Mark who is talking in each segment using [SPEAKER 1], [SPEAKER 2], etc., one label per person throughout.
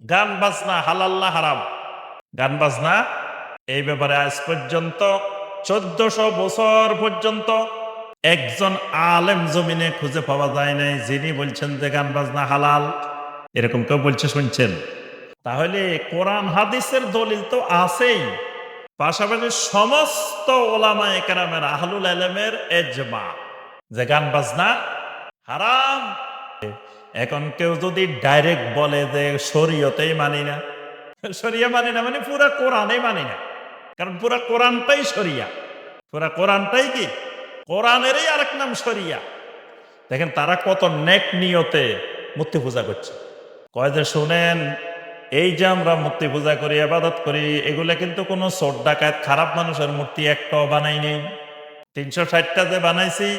[SPEAKER 1] গান বাজনা হালাল না হারাম? গান বাজনা এই ব্যাপারে আজ পর্যন্ত 1400 বছর পর্যন্ত একজন আলেম জমিনে খুঁজে পাওয়া যায় নাই যিনি বলছেন যে গান বাজনা হালাল। এরকম কেউ বলছে শুনছেন? তাহলে কোরআন হাদিসের দলিল তো আছেই, পাশাপাশি সমস্ত ওলামায়ে কেরামের আহলুল ইলমের ইজমা যে গান বাজনা হারাম। এখন কেউ যদি ডাইরেক্ট বলে যে শরীয়তেই মানি না, শরিয়া মানি না মানে পুরা কোরআনে মানি না, কারণ পুরা কোরআনটাই শরিয়া, পুরা কোরআনটাই কি কোরআনেরই আরেক নাম শরিয়া। দেখেন তারা কত নেক নিয়তে মূর্তি পূজা করছে। কয় যে শুনেন, এই যে আমরা মূর্তি পূজা করি, ইবাদত করি, এগুলা কিন্তু কোনো চোর ডাকাত খারাপ মানুষের মূর্তি একটাও বানাই নেই। 360টা যে বানাইছি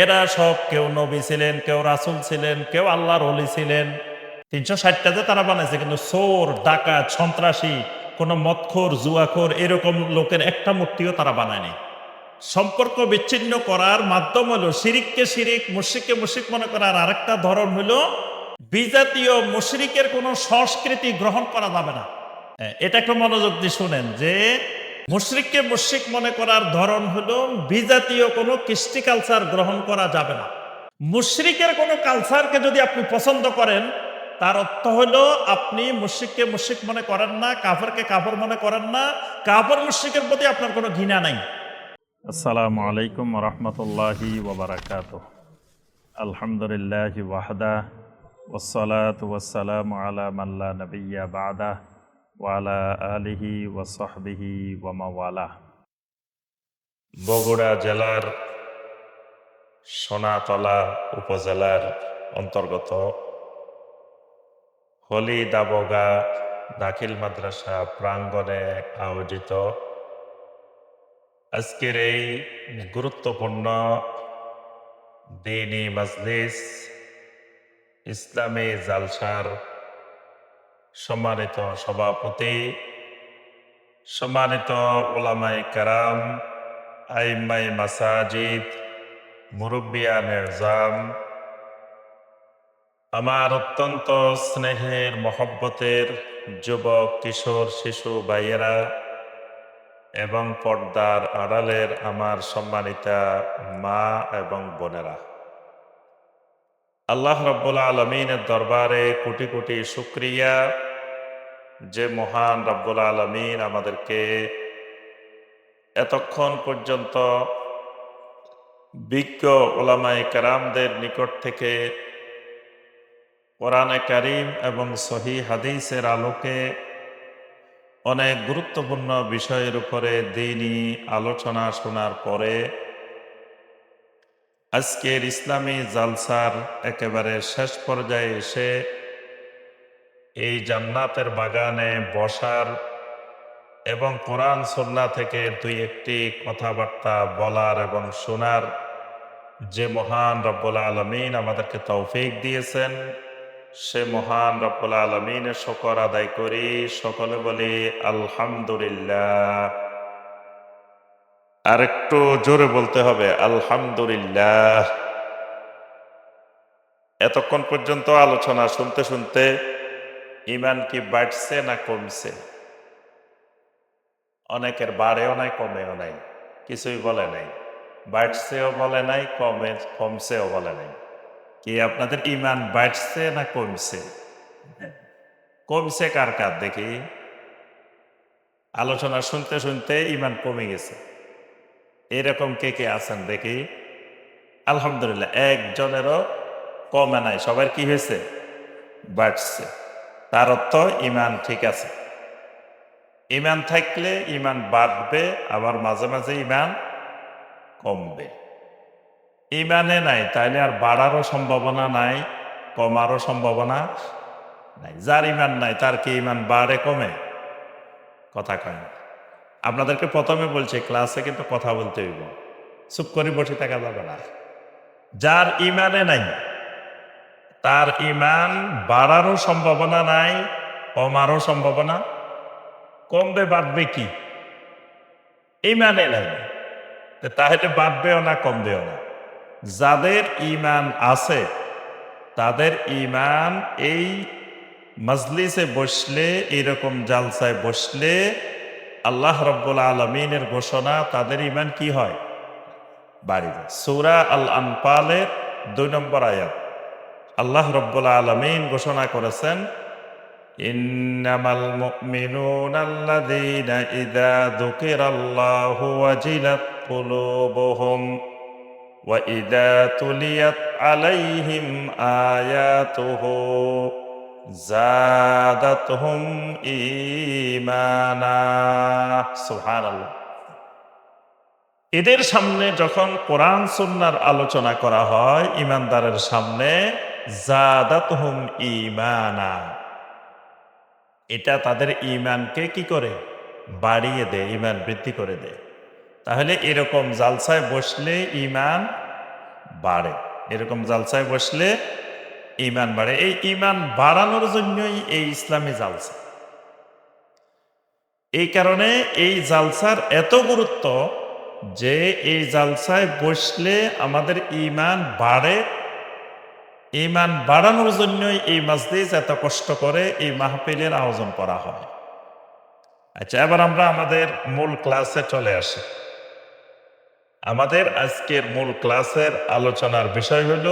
[SPEAKER 1] এরা সব কেউ নবী ছিলেন, কেউ রাসূল ছিলেন, কেউ আল্লাহর ওলি ছিলেন। 360টা যে তারা বানাইছে, কিন্তু চোর ডাকাত সন্ত্রাসী কোনো মদখোর জুয়াখোর এরকম লোকের একটা মূর্তিও তারা বানায়নি। সম্পর্ক বিচ্ছিন্ন করার মাধ্যম হলো শিরিককে শিরিক, মুশরিককে মুশরিক মনে করার আরেকটা ধরন হলো বিজাতীয় মুশরিকের কোনো সংস্কৃতি গ্রহণ করা যাবে না। এটা একটু মনোযোগ দিয়ে শুনেন যে মুশরিককে মুশরিক মনে করার ধরন হলো বিজাতীয় কোনো কৃষ্টি কালচার গ্রহণ করা যাবে না। মুশরিকের কোনো কালচারকে যদি আপনি পছন্দ করেন, তার অর্থ হলো আপনি মুশরিককে মুশরিক মনে করেন না, কাফেরকে কাফের মনে করেন না, কাফের মুশরিকের প্রতি আপনার কোনো ঘৃণা নাই। আসসালামু আলাইকুম ওয়া রাহমাতুল্লাহি ওয়া বারাকাতুহু। আলহামদুলিল্লাহি ওয়াহদা ওয়াসসালাতু ওয়াসসালামু আলা মান লা নাবিয়্যা বা'দা ওয়া আলা আলিহি ওয়া সাহবিহি ওয়া মাওয়ালা। বগুড়া জেলার সোনাতলা উপজেলার অন্তর্গত হলিদাবগা দাখিল মাদ্রাসা প্রাঙ্গণে আয়োজিত আজকের এই গুরুত্বপূর্ণ দ্বীনি মাজলিস, ইসলামী জালসার সম্মানিত সভাপতি, সম্মানিত উলামায়ে কেরাম, আইম্মায়ে মাসাজিদ, মুরব্বিয়ানে এজাম, আমার অত্যন্ত স্নেহের মহব্বতের যুবক কিশোর শিশু ভাইয়েরা এবং পর্দার আড়ালের আমার সম্মানিতা মা এবং বোনেরা, আল্লাহ রাব্বুল আলামিনের দরবারে কোটি কোটি শুকরিয়া যে মহান রাব্বুল আলামিন আমাদেরকে এতক্ষণ পর্যন্ত বিজ্ঞ উলামায়ে কেরামদের নিকট থেকে কোরআনে কারীম এবং সহিহ হাদিসের আলোকে অনেক গুরুত্বপূর্ণ বিষয়ের উপরে দ্বীনি আলোচনা শোনার পরে আজকের ইসলামী জালসার একেবারে শেষ পর্যায়ে এসে এই জান্নাতের বাগানে বসার এবং কোরআন সুন্নাহ থেকে দুই একটি কথাবার্তা বলার এবং শোনার যে মহান রব্বুল আলামিন আমাদেরকে তৌফিক দিয়েছেন, সে মহান রব্বুল আলামিনের শুকর আদায় করি। সকলে বলি আলহামদুলিল্লাহ। আর একটু জোরে বলতে হবে আলহামদুলিল্লাহ। এতক্ষণ পর্যন্ত আলোচনা শুনতে শুনতে ঈমান কি বাড়ছে না কমছে? অনেকের বাড়েও নাই, কমেও নাই, কিছুই বলে নাই, বাড়ছেও বলে নাই, কমছেও বলে নাই। কি আপনাদের ঈমান বাড়ছে না কমছে? কমছে কার কার দেখি? আলোচনা শুনতে শুনতে ঈমান কমে গেছে এরকম কে কে আছেন দেখি? আলহামদুলিল্লাহ, একজনেরও কমে নাই, সবার কি হয়েছে? বাড়ছে। তার অর্থ ঈমান ঠিক আছে। ঈমান থাকলে ঈমান বাড়বে, আবার মাঝে মাঝে ঈমান কমবে। ঈমানে নাই তাইলে আর বাড়ারও সম্ভাবনা নাই, কমারও সম্ভাবনা নাই। যার ঈমান নাই তার কি ঈমান বাড়ে কমে? কথা কয় না। আপনাদেরকে প্রথমে বলছি, ক্লাসে কিন্তু কথা বলতে হইব, চুপ করে বসে থাকা যাবে না। যার ঈমানে নাই তার ঈমান বাড়ারও সম্ভাবনা নাই, কমারও সম্ভাবনা। কমবে বাড়বে কি? ঈমানে নাই, তাহলে বাড়বেও না কমবেও না। যাদের ঈমান আছে তাদের ঈমান এই মজলিসে বসলে, এরকম জালসায় বসলে আল্লাহ রাব্বুল আলামিনের ঘোষণা, তাদের ঈমান কি হয়? বাড়ি যায়। সূরা আল আনফালের 2 নম্বর আয়াত আল্লাহ রাব্বুল আলামিন ঘোষণা করেছেন, ইন্নামাল মুমিনুনা আল্লাযীনা ইযা যুকিরাল্লাহু ওয়াজিলাত কুলুবুহুম ওয়া ইযা তুলিয়াত আলাইহিম আয়াতুহু যাদাতহুম ঈমানা। সুবহানাল্লাহ। এদের সামনে যখন কোরআন সুন্নাহর আলোচনা করা হয়, ঈমানদারের সামনে, যাদাতহুম ঈমানা, এটা তাদের ঈমানকে কি করে? বাড়িয়ে দেয়, ঈমান বৃদ্ধি করে দেয়। তাহলে এরকম জালসায় বসলে ঈমান বাড়ে, এরকম জালসায় বসলে ঈমান বাড়ে। এই ঈমান বাড়ানোর জন্যই এই ইসলামী জালসা। এই কারণে এই জালসার এত গুরুত্ব যে এই জালসায় বসলে আমাদের ঈমান বাড়ে। ঈমান বাড়ানোর জন্যই এই মজলিস এত কষ্ট করে এই মাহফিলের আয়োজন করা হয়। আচ্ছা, এবার আমরা আমাদের মূল ক্লাসে চলে আসি। আমাদের আজকের মূল ক্লাসের আলোচনার বিষয় হল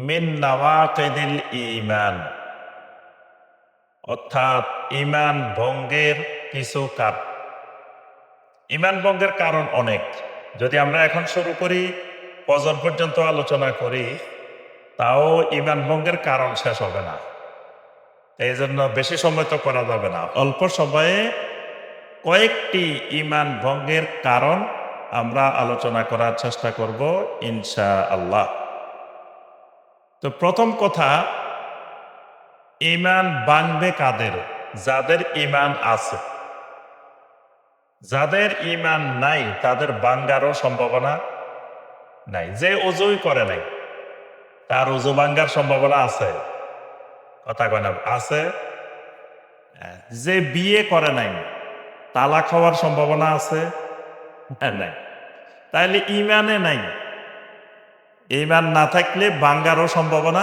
[SPEAKER 1] মিন নাওয়াকিদিল ঈমান, অর্থাৎ ঈমান ভঙ্গের কিছু কারণ। ঈমান ভঙ্গের কারণ অনেক। যদি আমরা এখন শুরু করি, ফজর পর্যন্ত আলোচনা করি, তাও ঈমান ভঙ্গের কারণ শেষ হবে না। এই জন্য বেশি সময় তো করা যাবে না। অল্প সময়ে কয়েকটি ঈমান ভঙ্গের কারণ আমরা আলোচনা করার চেষ্টা করব ইনশাআল্লাহ। তো প্রথম কথা, ঈমান ভাঙবে কাদের? যাদের ঈমান আছে। যাদের ঈমান নাই তাদের ভাঙ্গারও সম্ভাবনা নাই। যে ওযুই করে নাই তার ওযু ভাঙ্গার সম্ভাবনা আছে? কথা কয় না? আছে। যে বিয়ে করে নাই তালাক হওয়ার সম্ভাবনা আছে? নাই। তাহলে ঈমানে নাই। ঈমান না থাকলে ভাঙ্গারও সম্ভাবনা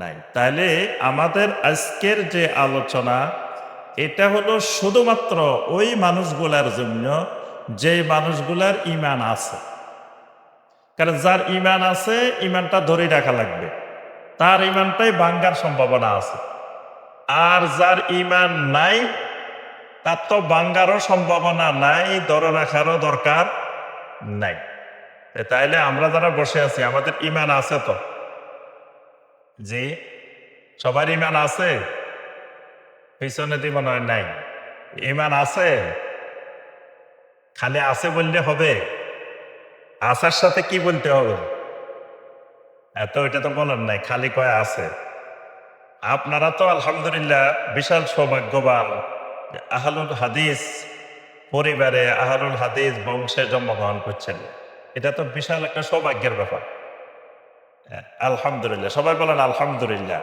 [SPEAKER 1] নাই। তাহলে আমাদের আজকের যে আলোচনা, এটা হলো শুধুমাত্র ওই মানুষগুলার জন্য যে মানুষগুলার ঈমান আছে। কারণ যার ঈমান আছে, ঈমানটা ধরে রাখা লাগবে, তার ঈমানটাই ভাঙ্গার সম্ভাবনা আছে। আর যার ঈমান নাই, তার তো ভাঙ্গারও সম্ভাবনা নাই, ধরে রাখারও দরকার নাই। তাইলে আমরা যারা বসে আছি, আমাদের ঈমান আছে তো? জি, সবার ঈমান আছে? পিছনে দিয়ে মনে হয় নাই। ঈমান আছে? খালি আছে বললে হবে? আসার সাথে কি বলতে হবে? এত এটা তো বলেন নাই, খালি কয় আছে। আপনারা তো আলহামদুলিল্লাহ বিশাল সৌভাগ্যবান। আহলুল হাদিস পরিবারে, আহলুল হাদিস বংশে জন্মগ্রহণ করছেন। এটা তো বিশাল একটা সৌভাগ্যের ব্যাপার। আলহামদুলিল্লাহ, সবাই বলেন আলহামদুলিল্লাহ।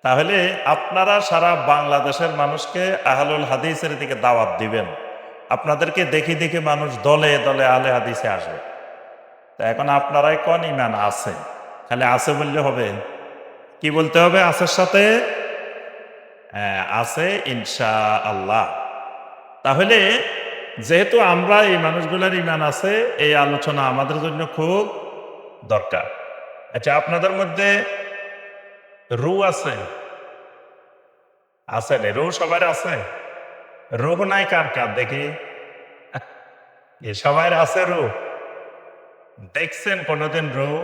[SPEAKER 1] তাহলে আপনারা সারা বাংলাদেশের মানুষকে আহলুল হাদিসের দিকে দাওয়াত দিবেন। আপনাদেরকে দেখে দেখে মানুষ দলে দলে আহলে হাদিসে আসবে। তা এখন আপনারাই কোন ঈমান আছে? খালি আছে বললে হবে? কি বলতে হবে আছের সাথে? আছে ইনশাআল্লাহ। তাহলে যেহেতু আমরা এই মানুষগুলোর ঈমান আছে, এই আলোচনা আমাদের জন্য খুব দরকার। আচ্ছা, আপনাদের মধ্যে রূহ আছে? আছে না? রূহ সবার আছে? রূহ নাই কার কার দেখি? সবার আছে রূহ? দেখছেন কোনোদিন রূহ?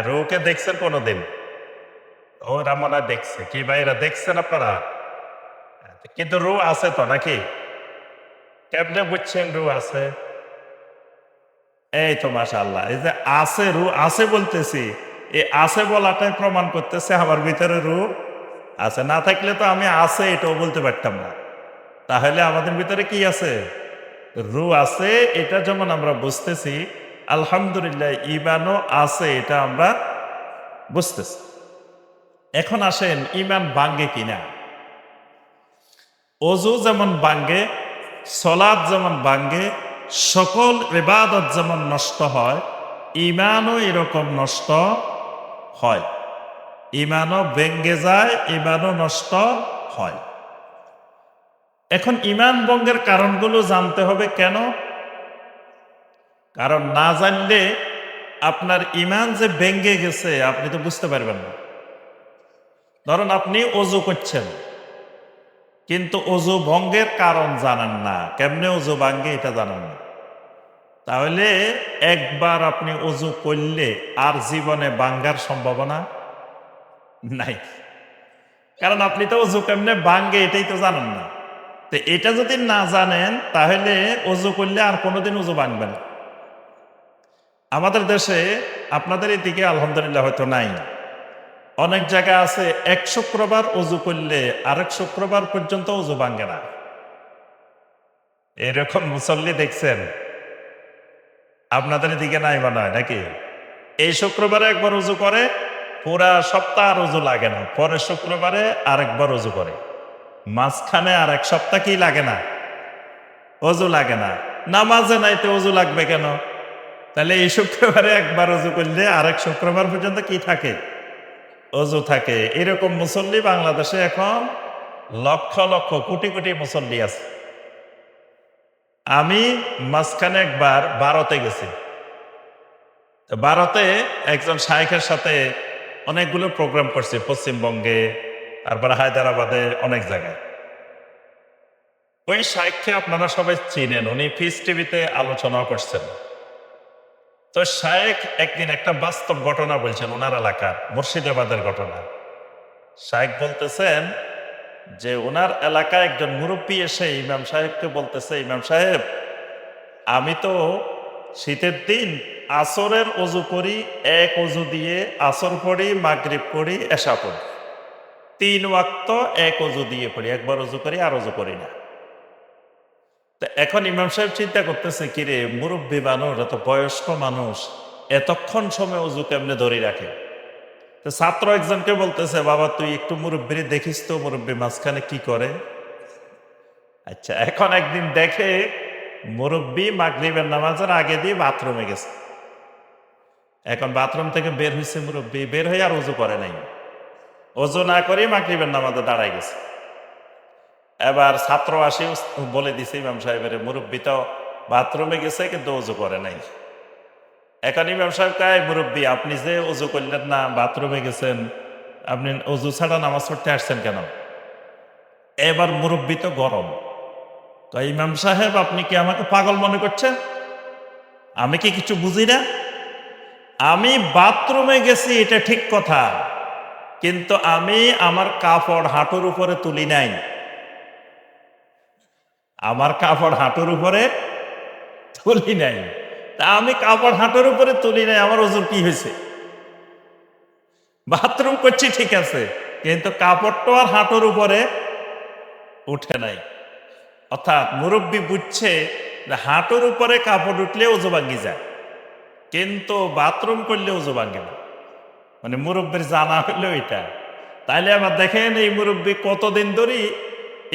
[SPEAKER 1] রূহকে দেখছেন কোনোদিন? ওরা মনে হয় দেখছে। কি ভাই, এরা দেখছেন আপনারা? কিন্তু রূহ আছে তো নাকি? কেমনে বুঝছেন রূহ আছে? এই তো মাশাআল্লাহ, এই যে আছে, রূহ আছে বলতেছি, এই আছে বলাটাই প্রমাণ করতেছে আমার ভিতরে রূহ আছে। না থাকলে তো আমি আছে এটাও বলতে পারতাম না। তাহলে আমাদের ভিতরে কি আছে? রূহ আছে। এটা যেমন আমরা বুঝতেছি, আলহামদুলিল্লাহ ঈমানও আছে, এটা আমরা বুঝতেছি। এখন আসেন, ঈমান ভাঙ্গে কিনা? ওযু যেমন ভাঙ্গে, সালাত যেমন ভাঙ্গে, সকল ইবাদত যেমন নষ্ট হয়, ঈমানও এরকম নষ্ট হয়। ইমানও ভেঙ্গে যায়, ইমানও নষ্ট হয়। এখন ইমান ভঙ্গের কারণগুলো জানতে হবে কেন? কারণ না জানলে আপনার ইমান যে ভেঙ্গে গেছে আপনি তো বুঝতে পারবেন না। ধরুন আপনি অজু করছেন, কিন্তু অজু ভঙ্গের কারণ জানেন না, কেমনে অজু ভাঙ্গে এটা জানেন না, তাহলে একবার আপনি অজু করলে আর জীবনে ভাঙ্গার সম্ভাবনা নাই। কারণ আপনি তো অজু কেমনে ভাঙ্গে এটাই তো জানেন না। তো এটা যদি না জানেন তাহলে অজু করলে আর কোনোদিন অজু ভাঙবে না। আমাদের দেশে, আপনাদের এদিকে আলহামদুলিল্লাহ হয়তো নাই, অনেক জায়গা আছে এক শুক্রবার অজু করলে আরেক শুক্রবার পর্যন্ত অজু ভাঙ্গে না। এরকম মুসল্লি দেখছেন? আপনাদের এদিকে নাই মনে হয় নাকি? এই শুক্রবারে একবার অজু করে, পুরা সপ্তাহ আর অজু লাগে না, পরের শুক্রবারে আরেকবার অজু করে, মাঝখানে আর এক সপ্তাহ কি লাগে না, অজু লাগে না। নামাজে নাইতে অজু লাগবে কেন? তাহলে এই শুক্রবারে একবার অজু করলে আরেক শুক্রবার পর্যন্ত কি থাকে, অজু থাকে। এরকম মুসল্লি বাংলাদেশে এখন লক্ষ লক্ষ কোটি কোটি মুসল্লি আছে। আমি মাঝখানে একবার ভারতে গেছি। তো ভারতে একজন শায়েখের সাথে অনেকগুলো প্রোগ্রাম করছি, পশ্চিমবঙ্গে, তারপরে হায়দ্রাবাদে, অনেক জায়গায়। ওই শায়েখকে আপনারা সবাই চিনেন, উনি পিস টিভিতে আলোচনা করছেন। তো শায়েখ একদিন একটা বাস্তব ঘটনা বলছেন, ওনার এলাকার মুর্শিদাবাদের ঘটনা। শায়েখ বলতেছেন যে ওনার এলাকায় একজন মুরব্বী এসে ইমাম সাহেবকে বলতেছে, ইমাম সাহেব, আমি তো শীতের দিন আসরের অজু করি, এক অজু দিয়ে আসর পড়ি, মাগরিব পড়ি, এশা পড়ি, 3 ওয়াক্ত এক অজু দিয়ে পড়ি, একবার অজু করি আর অজু করি না। তা এখন ইমাম সাহেব চিন্তা করতেছে, কিরে মুরব্বী মানুষ, এত বয়স্ক মানুষ, এতক্ষণ সময় অজু কেমনে ধরে রাখে। তো ছাত্র একজনকে বলতেছে, বাবা তুই একটু মুরব্বী দেখিস তো, মুরব্বী মাঝখানে কি করে। আচ্ছা, এখন একদিন দেখে মুরব্বী মাগরিবের নামাজের আগে দিয়ে বাথরুমে গেছে। এখন বাথরুম থেকে বের হয়েছে মুরব্বী, বের হয়ে আর অজু করে নাই, অজু না করে মাগরিবের নামাজে দাঁড়ায় গেছে। এবার ছাত্র আসি বলে দিছে ইমাম সাহেবের, মুরব্বী তো বাথরুমে গেছে কিন্তু অজু করে নাই। এখন ইমাম সাহেব কয়, মুরব্বী আপনি যে অজু করলেন না, বাথরুমে গেছেন, আপনি অজু ছাড়া নামাজ পড়তে আসছেন কেন? এবার মুরব্বী তো গরম, তো ইমাম সাহেব আপনি কি আমাকে পাগল মনে করছেন? আমি কি কিছু বুঝি না? আমি বাথরুমে গেছি এটা ঠিক কথা, কিন্তু আমি আমার কাপড় হাঁটুর উপরে তুলি নাই। আমার কাপড় হাঁটুর উপরে তুলি নাই। তা আমি কাপড় হাঁটুর উপরে তুলি নাই, আমার ওজুর কি হয়েছে? বাথরুম করছি ঠিক আছে, কিন্তু কাপড়টা আর হাঁটুর উপরে উঠে নাই। অর্থাৎ মুরব্বী বুঝছে যে হাঁটুর উপরে কাপড় উঠলে ওজু ভাঙ্গি যায়, কিন্তু বাথরুম করলে ওজু ভাঙ্গে না। মানে মুরব্বীর জানা হলো এটা। তাইলে আবার দেখেন এই মুরব্বী কতদিন ধরে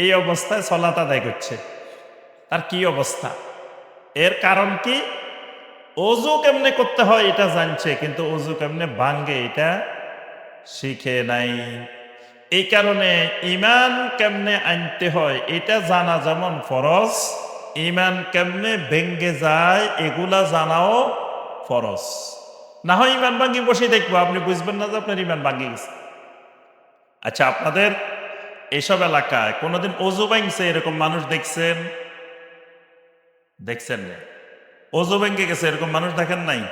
[SPEAKER 1] এই অবস্থায় সলাত আদায় করছে, তার কি অবস্থা। এর কারণ কি? অজু কেমনে করতে হয় এটা জানছে, কিন্তু অজু কেমনে ভাঙ্গে এটা শিখে নাই। এই কারণে ইমান কেমনে আনতে হয় এটা জানা যেমন ফরজ, ইমান কেমনে ভেঙ্গে যায় এগুলা জানাও ফরজ। না হয় ইমান ভাঙ্গি বসে দেখবো, আপনি বুঝবেন না যে আপনার ইমান ভাঙ্গি গেছে। আচ্ছা, আপনাদের এইসব এলাকায় কোনোদিন অজু ভাঙছে এরকম মানুষ দেখছেন? দেখছেন না? অজু ভেঙে গেছে এরকম মানুষ দেখেন নাই?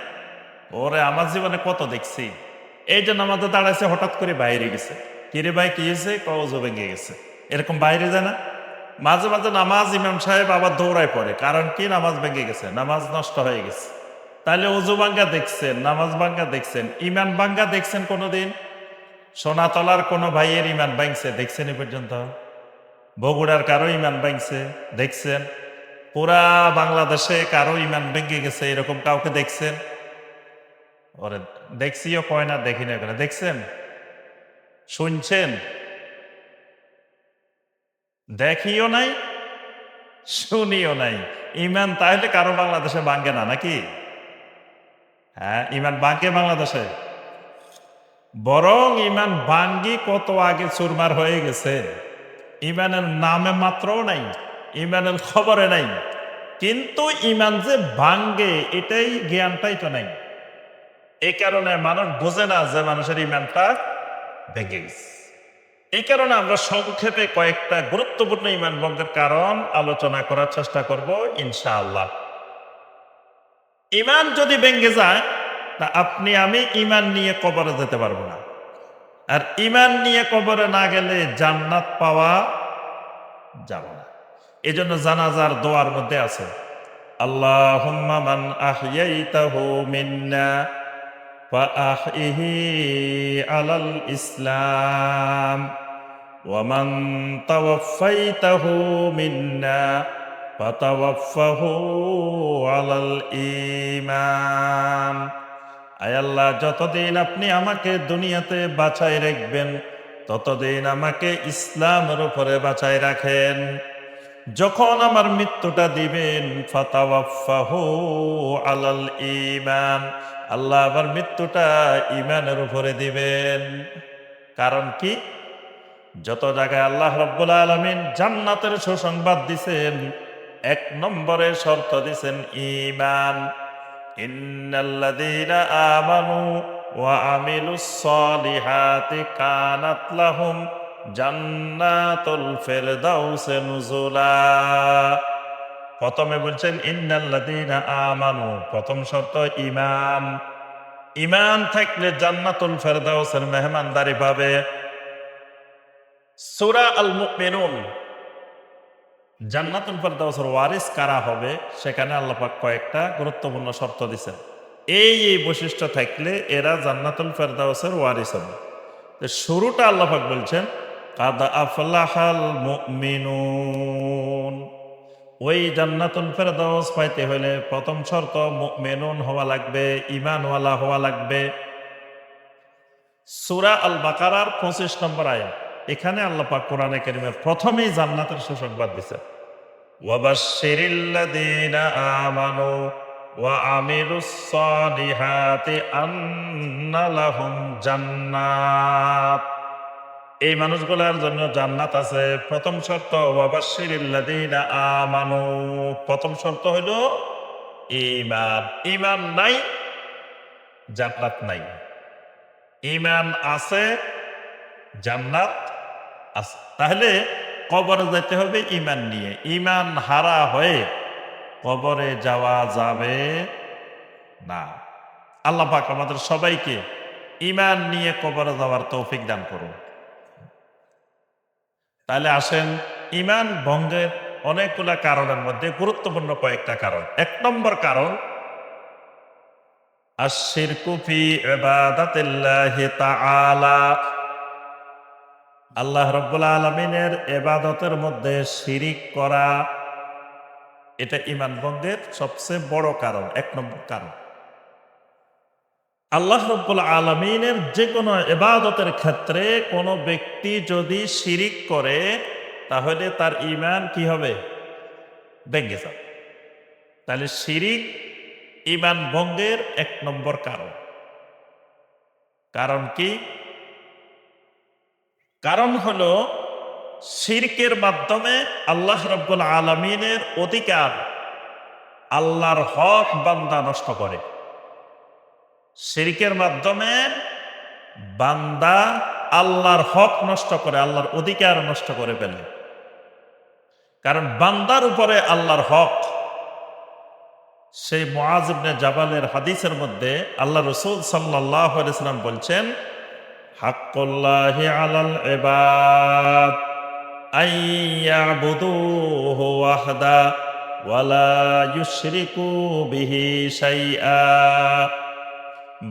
[SPEAKER 1] ওরে আমার জীবনে কত দেখছি। এই যে নামাজে দাঁড়াইছে, হঠাৎ করে বাইরে গেছে, কিরে ভাই কি হয়েছে, অজু ভেঙে গেছে, এরকম বাইরে যায় না? মাঝে মাঝে নামাজ ইমাম সাহেব আবার দৌড়ায় পড়ে, কারণ কি? নামাজ ভেঙে গেছে, নামাজ নষ্ট হয়ে গেছে। তাহলে অজু ভাঙ্গা দেখছেন, নামাজ ভাঙ্গা দেখছেন, ইমান ভাঙ্গা দেখছেন কোনোদিন? সোনাতলার কোনো ভাইয়ের ইমান ভাঙছে দেখছেন এ পর্যন্ত? বগুড়ার কারো ইমান ভাঙছে দেখছেন? পুরা বাংলাদেশে কারো ইমান ভেঙে গেছে এরকম কাউকে দেখছেন? ওরে দেখছিও কয় না, দেখি না করে দেখছেন? শুনছেন? দেখিও নাই, শুনিও নাই। ইমান তাহলে কারো বাংলাদেশে ভাঙ্গে না নাকি? হ্যাঁ, ইমান ভাঙ্গে বাংলাদেশে? বরং ইমান ভাঙ্গি কত আগে চুরমার হয়ে গেছে, ইমানের নামে মাত্রও নাই, ইমানের খবরে নাই, কিন্তু ইমান যে ভাঙ্গে এটাই জ্ঞানটাই তো নাই। এই কারণে মানুষ বোঝে না যে মানুষের ইমানটা ভেঙে গেছে। এই কারণে আমরা সংক্ষেপে কয়েকটা গুরুত্বপূর্ণ ইমান ভঙ্গের কারণ আলোচনা করার চেষ্টা করব ইনশাআল্লাহ। ইমান যদি ভেঙে যায়, তা আপনি আমি ইমান নিয়ে কবরে যেতে পারবো না। আর ইমান নিয়ে কবরে না গেলে জান্নাত পাওয়া যাবে না। এই জন্য জানাজার দোয়ার মধ্যে আছে, আল্লাহুম্মা মান আহইয়াইতাহু মিন্না ফাআহইহি আলাল ইসলাম ওয়া মান তাওয়াফাইতাহু মিন্না ফাতাওয়াফাহু আলাল ঈমান। আয় আল্লাহ, যতদিন আপনি আমাকে দুনিয়াতে বাঁচায় রাখবেন ততদিন আমাকে ইসলামের উপরে বাঁচায় রাখেন। যখন আমার মৃত্যুটা দিবেন ফাতাওয়াফাহু আলাল ঈমান, আল্লাহ আবার মৃত্যুটা ঈমানের উপরে দিবেন। কারণ কি? যত জায়গায় আল্লাহ রাব্বুল আলামিন জান্নাতের সুসংবাদ দিছেন, এক নম্বরে শর্ত দিছেন ঈমান। ইন্নাল্লাযীনা আমানু ওয়া আমিলুস সলিহাতি কানাত লাহুম জান্নাতুল ফিরদাউসি নুজুলা। প্রথমে বলছেন ইন্নাল্লাযীনা আমানু, প্রথম শর্ত ঈমান। ঈমান থাকলে জান্নাতুল ফিরদাউসের মেহমানদারি পাবে। সূরা আল মুমিনুন, জান্নাতুল ফিরদাউসের ওয়ারিস কারা হবে সেখানে আল্লাহ পাক কয়েকটা গুরুত্বপূর্ণ শর্ত দিয়েছেন। এই বৈশিষ্ট্য থাকলে এরা জান্নাতুল ফিরদাউসের ওয়ারিস হবে। তো শুরুটা আল্লাহ পাক বলছেন কাদ আফলাহাল মুমিনুন। ওই জান্নাতুল ফিরদাউস পাইতে হলে প্রথম শর্ত মুমিনুন হওয়া লাগবে, ঈমানওয়ালা হওয়া লাগবে। সূরা আল বাকারার 25 নম্বর আয়াত, এখানে আল্লাহ পাক কোরআনে কারীমের প্রথমেই জান্নাতের সুসংবাদ দিয়েছেন, ওয়াবাশশিরিল্লাযীনা আমানু ওয়া আমিলুস সলিহাতি আন্না লাহুম জান্নাত। এই মানুষগুলোর জন্য জান্নাত আছে। প্রথম শর্ত ওয়াবাশশিরিল্লাযীনা আমানু, প্রথম শর্ত হলো ঈমান। ঈমান নাই, জান্নাত নাই। ঈমান আছে, জান্নাত আছে। তাহলে কবরে যেতে হবে ঈমান নিয়ে। ঈমান হারা হয়ে কবরে যাওয়া যাবে না। আল্লাহ পাক আমাদের সবাইকে ঈমান নিয়ে কবরে যাওয়ার তৌফিক দান করুন। তাহলে আসেন, ঈমান ভঙ্গের অনেকগুলা কারণের মধ্যে গুরুত্বপূর্ণ কয়েকটা কারণ। এক নম্বর কারণ আশ-শিরকু ফি ইবাদাতিল্লাহি তাআলা। আল্লাহ রাব্বুল আলামিনের ইবাদতের মধ্যে শিরিক করা, এটা ঈমান ভঙ্গের সবচেয়ে বড় কারণ, এক নম্বর কারণ। আল্লাহ রাব্বুল আলামিনের যে কোনো ইবাদতের ক্ষেত্রে কোনো ব্যক্তি যদি শিরিক করে তাহলে তার ঈমান কি হবে? ভেঙে যাবে। তাহলে শিরিক ঈমান ভঙ্গের এক নম্বর কারণ। কারণ কি? কারণ হলো শিরকের মাধ্যমে আল্লাহ রাব্বুল আলামিনের অধিকার, আল্লাহর হক বান্দা নষ্ট করে। শিরকের মাধ্যমে বান্দা আল্লাহর হক নষ্ট করে, আল্লাহর অধিকার নষ্ট করে ফেলে। কারণ বান্দার উপরে আল্লাহর হক। সেই মুআজ ইবনে জাবালের হাদিসের মধ্যে আল্লাহ রাসূল সাল্লাল্লাহু আলাইহি ওয়াসাল্লাম বলছেন, হাক্কুল্লাহি আলাল ইবাদ আইয়াবুদুহু ওয়াহদা ওয়ালা ইউশরিকু বিহি শাইআ।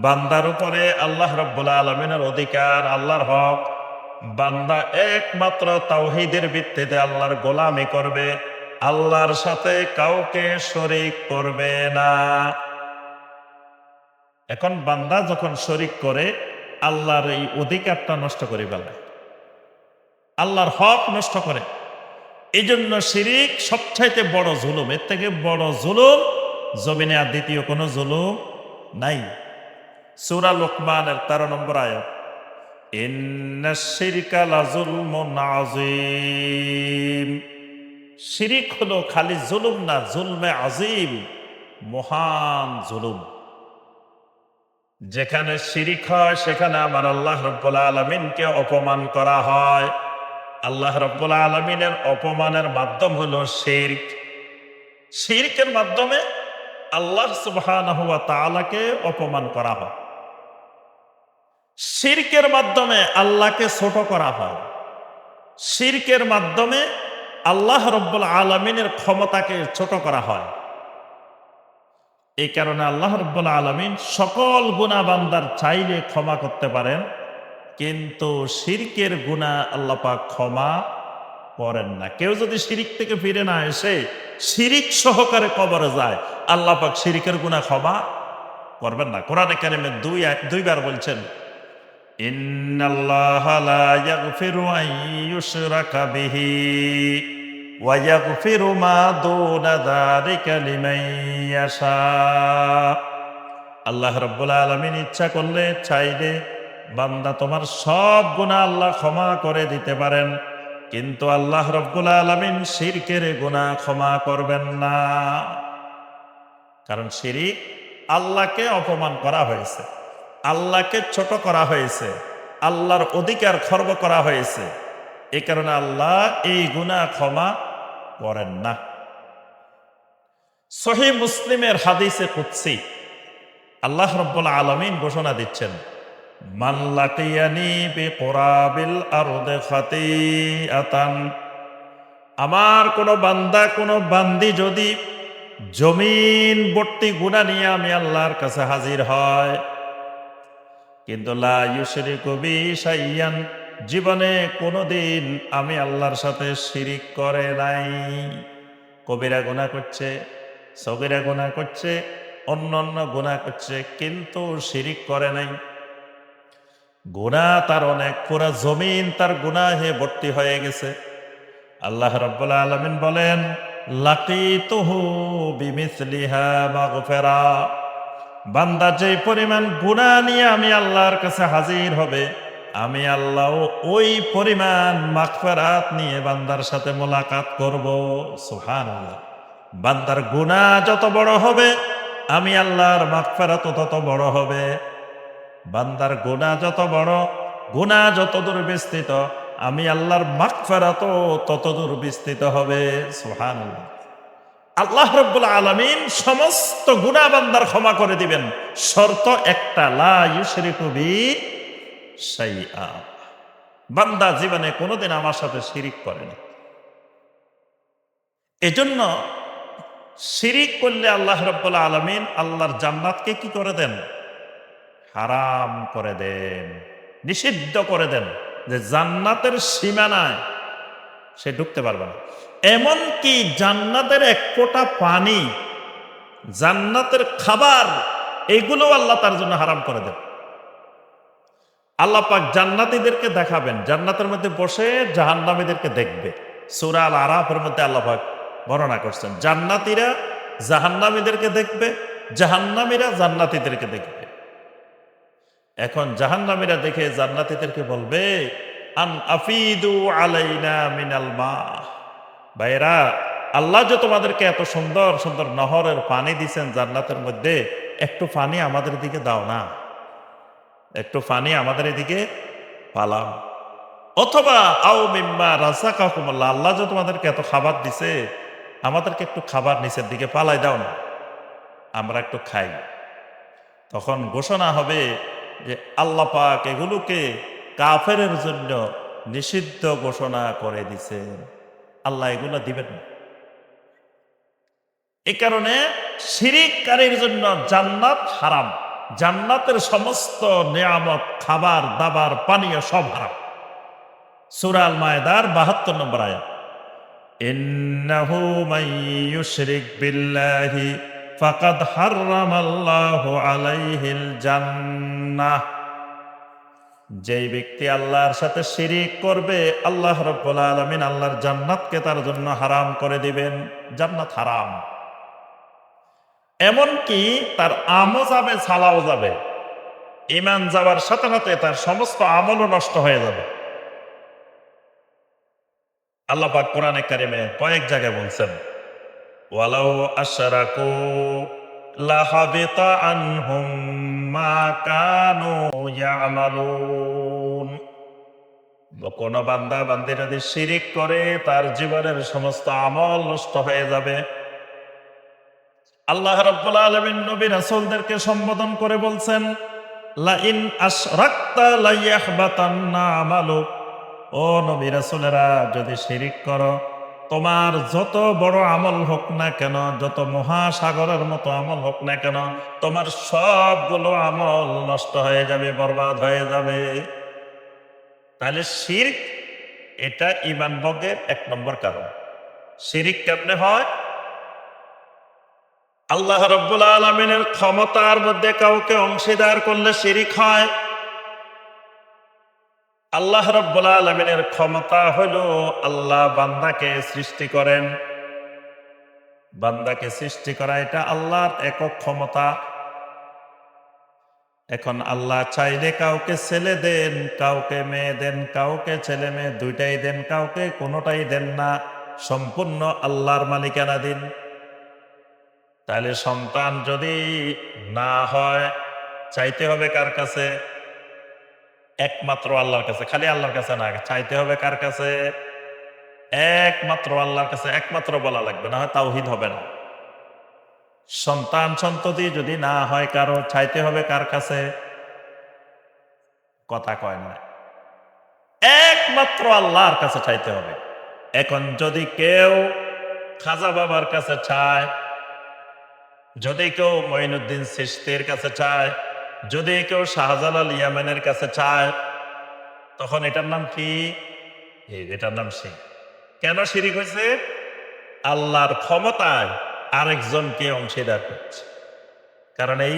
[SPEAKER 1] বান্দার উপরে আল্লাহ রাব্বুল আলামিনের অধিকার, আল্লাহর হক, বান্দা একমাত্র তাওহীদের ভিত্তিতে আল্লাহর গোলামি করবে, আল্লাহর সাথে কাউকে শরীক করবে না। এখন বান্দা যখন শরীক করে আল্লাহর এই অধিকারটা নষ্ট করে ফেলে, আল্লাহর হক নষ্ট করে। এই জন্য শিরিক সবচাইতে বড় জুলুম। এর থেকে বড় জুলুম জমিনে আর দ্বিতীয় কোনো জুলুম নাই। সূরা লোকমানের 13 নম্বর আয়াত, ইন্নাশ শিরকা লাযুলমুন আযীম। শিরিক হলো খালি জুলুম না, জুলমে আযীম, মহান জুলুম। যেখানে শিরিক হয় সেখানে আমার আল্লাহ রাব্বুল আলামিনকে অপমান করা হয়। আল্লাহ রাব্বুল আলামিনের অপমানের মাধ্যম হলো শিরক। শিরকের মাধ্যমে আল্লাহ সুবহানাহু ওয়া তাআলাকে অপমান করা হয়। শিরকের মাধ্যমে আল্লাহকে ছোট করা হয়। শিরকের মাধ্যমে আল্লাহ রাব্বুল আলামিনের ক্ষমতাকে ছোট করা হয়। এই কারণে আল্লাহ রাব্বুল আলামিন সকল গুনাহ বান্দার চাইলে ক্ষমা করতে পারেন, কিন্তু শিরকের গুনাহ আল্লাহ পাক ক্ষমা করেন না। কেউ যদি শিরিক থেকে ফিরে না এসে শিরিক সহকারে কবরে যায়, আল্লাহ পাক শিরিকের গুনাহ ক্ষমা করবেন না। কোরআনে কারিমে দুইবার বলছেন, ইন্নাল্লাহা লা ইয়াগফিরু আন ইউশরাকা বিহি ওয়া ইয়াগফিরু মা দুনা যালিকা লিমান ইয়াশা। আল্লাহ রাব্বুল আলামিন ইচ্ছা করলে, চাইলে বান্দা তোমার সব গুনাহ আল্লাহ ক্ষমা করে দিতে পারেন, কিন্তু আল্লাহ রাব্বুল আলামিন শিরকের গুনাহ ক্ষমা করবেন না। কারণ শিরিক আল্লাহকে অপমান করা হয়েছে, আল্লাহকে ছোট করা হয়েছে, আল্লাহর অধিকার খর্ব করা হয়েছে। এই কারণে আল্লাহ এই গুনাহ ক্ষমা করেন না। সহিহ মুসলিমের হাদিসে কুদসি আল্লাহ রাব্বুল আলামিন ঘোষণা দিচ্ছেন, মান লাকিয়ানি বিকুরাবিল আরদি খাতিআতান। আমার কোন বান্দা, কোন বান্দি যদি জমিন ভর্তি গুনাহ নিয়ে আমি আল্লাহর কাছে হাজির হয়, কিন্তু লা ইউশরিকু বি শাইয়ান, জীবনে কোনোদিন আমি আল্লাহর সাথে শিরিক করে নাই। কবিরা গুনাহ করছে, সগীরা গুনাহ করছে, অন্যান্য গুনাহ করছে, কিন্তু শিরিক করে নাই। গুনাহ তার অনেক, পুরা জমিন তার গুনাহে ভর্তি হয়ে গেছে। আল্লাহ রাব্বুল আলামিন বলেন, লাকিতুহু বিমিসলিহা মাগফিরা। বান্দা যে পরিমাণ গুনাহ নিয়ে আমি আল্লাহর কাছে হাজির হবে, আমি আল্লাহ ওই পরিমাণ মাগফিরাত নিয়ে বান্দার সাথে মোলাকাত করব। সুবহানাল্লাহ। বান্দার গুনাহ যত বড় হবে, আমি আল্লাহর মাগফিরাত তত বড় হবে। বান্দার গুনাহ যত বড়, গুনাহ যত দূর বিস্তৃত, আমি আল্লাহর মাগফিরাত তত দূর বিস্তৃত হবে। সুবহানাল্লাহ। আল্লাহ রাব্বুল আলামিন সমস্ত গুনাহ বান্দার ক্ষমা করে দিবেন, শর্ত একটা, লা ইউশরিকু বি শাইআ। বান্দা জীবনে কোনোদিন আমার সাথে শিরিক করেনি। এজন্য শিরিক করলে আল্লাহ রাব্বুল আলামিন আল্লাহর জান্নাতকে কি করে দেন? হারাম করে দেন, নিষিদ্ধ করে দেন, যে জান্নাতের সীমানায় সে ঢুকতে পারবে না। এমনকি জান্নাতের এক ফোঁটা পানি, জান্নাতের খাবার, এগুলো আল্লাহ তার জন্য হারাম করে দেন। আল্লাহ পাক জান্নাতীদেরকে দেখাবেন, জান্নাতের মধ্যে বসে জাহান্নামীদেরকে দেখবে। সূরা আল আরাফের মধ্যে আল্লাহ পাক বর্ণনা করছেন, জান্নাতীরা জাহান্নামীদেরকে দেখবে, জাহান্নামীরা জান্নাতীদেরকে দেখবে। এখন জাহান্নামীরা দেখে জান্নাতীদেরকে বলবে, আন আফিদু আলাইনা মিনাল মা। ভাইরা, আল্লাহ যে তোমাদেরকে এত সুন্দর সুন্দর নহরের পানি দিছেন জান্নাতের মধ্যে, একটু পানি আমাদের দিকে দাও না, একটু পানি আমাদের এদিকে পালাও। অথবা আও মিম্মা রাযাকাকুমুল্লাহ, আল্লাহ যে তোমাদেরকে এত খাবার দিছে, আমাদেরকে একটু খাবার নিচের দিকে পালাই দাও না, আমরা একটু খাই। তখন ঘোষণা হবে যে আল্লাহ পাক এগুলোকে কাফেরের জন্য নিষিদ্ধ ঘোষণা করে দিছে, আল্লাহ এগুলো দিবেন না। এই কারণে শিরিককারীর জন্য জান্নাত হারাম। জান্নাতের সমস্ত নিয়ামত, খাবার দাবার, পানীয় সব হারাম। সূরা আল মায়েদার ৭২ নম্বর আয়াত, ইন্নাহু মান ইউশরিক বিল্লাহি ফাকাদ হাররামাল্লাহু আলাইহিল জান্নাহ। যেই ব্যক্তি আল্লাহর সাথে শিরিক করবে, আল্লাহ রাব্বুল আলামিন আল্লাহর জান্নাতকে তার জন্য হারাম করে দিবেন। জান্নাত হারাম। এমনকি তার আমও যাবে, ছালাও যাবে। ঈমান যাওয়ার সাথে সাথে তার সমস্ত আমলও নষ্ট হয়ে যাবে। আল্লাহ পাক কোরআনে কারিমে কয়েক জায়গায় বলছেন, ওয়ালাউ আশরাকু লাহাবিতা আনহুম মা কানু ইয়ামালুন। কোন বান্দা বান্দি যদি শিরিক করে তার জীবনের সমস্ত আমল নষ্ট হয়ে যাবে। আল্লাহ রাব্বুল আলামিন নবী রাসূলদেরকে সম্বোধন করে বলছেন, লা ইন আশরাকতা লা ইয়াহবাতান্না আমালুক। ও নবী রাসূলেরা, যদি শিরিক করো, তোমার যত বড় আমল হোক না কেন, যত মহাসাগরের মতো আমল হোক না কেন, তোমার সবগুলো আমল নষ্ট হয়ে যাবে, বরবাদ হয়ে যাবে। তাহলে শিরক এটা ঈমান ভঙ্গের এক নম্বর কারণ। শিরিক কেমনে হয়? আল্লাহ রাব্বুল আলামিনের ক্ষমতার মধ্যে কাউকে অংশীদার করলে শিরিক হয়। আল্লাহ রাব্বুল আলামিনের ক্ষমতা হলো আল্লাহ বান্দাকে সৃষ্টি করেন। বান্দাকে সৃষ্টি করা এটা আল্লাহর একক ক্ষমতা। এখন আল্লাহ চাইলে কাউকে ছেলে দেন, কাউকে মেয়ে দেন, কাউকে ছেলে মেয়ে দুইটাই দেন, কাউকে কোনোটাই দেন না। সম্পূর্ণ আল্লাহর মালিকানাধীন। তাহলে সন্তান যদি না হয়, চাইতে হবে কার কাছে? একমাত্র আল্লাহর কাছে। খালি আল্লাহর কাছে না, চাইতে হবে কার কাছে? একমাত্র আল্লাহর কাছে। একমাত্র বলা লাগবে, না হয় তাওহীদ হবে না। সন্তান সন্ততি যদি না হয় কারো, চাইতে হবে কার কাছে? কথা কয় না, একমাত্র আল্লাহর কাছে চাইতে হবে। এখন যদি কেউ খাজা বাবার কাছে চায়, যদি কেউ মঈনুদ্দিন চিশতির কাছে চায়, যদি কেউ শাহজালাল ইয়ামানের কাছে চায়, তখন এটার নাম কি? এটার নাম শিরক। কেন শিরিক হয়েছে? আল্লাহর ক্ষমতায় আরেকজনকে অংশীদার করছে। কারণ এই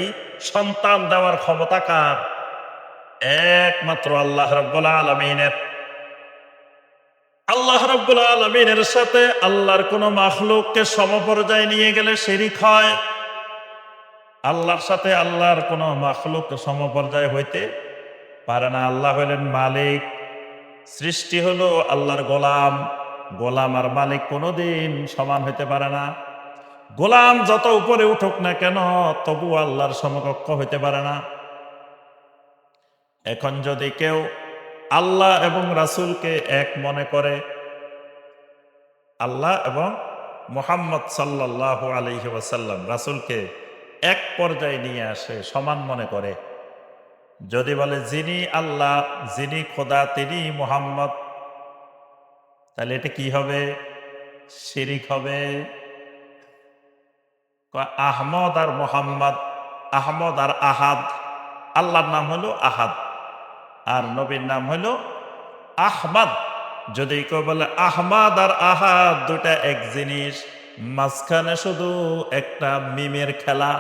[SPEAKER 1] সন্তান দেওয়ার ক্ষমতা কার? একমাত্র আল্লাহ রাব্বুল আলামিনের। আল্লাহ রাব্বুল আলামিনের সাথে আল্লাহর কোন মাখলুককে সমপর্যায়ে নিয়ে গেলে শিরিক হয়। আল্লাহর সাথে আল্লাহর কোন মাখলুক সমপর্যায়ে হইতে পারে না। আল্লাহ হলেন মালিক, সৃষ্টি হলো আল্লাহর গোলাম। গোলাম আর মালিক কোনোদিন সমান হইতে পারে না। গোলাম যত উপরে উঠুক না কেন, তবু আল্লাহর সমকক্ষ হইতে পারে না। এখন যদি কেউ আল্লাহ এবং রাসূলকে এক মনে করে, আল্লাহ এবং মুহাম্মদ সাল্লাল্লাহু আলাইহি ওয়াসাল্লাম রাসূলকে এক পর্যায়ে নিয়ে আসে, সমান মনে করে, যদি বলে যিনি আল্লাহ, যিনি খোদা, তিনি মুহাম্মদ, তাহলে এটা কি হবে? শিরিক হবে। আহমদ আর মোহাম্মদ, আহমদ আর আহাদ। আল্লাহর নাম হলো আহাদ আর নবীর নাম হলো আহমদ। যদি কেউ বলে আহমদ আর আহাদ দুটা এক জিনিস, মাঝখানে শুধু একটা মিমের খেলা,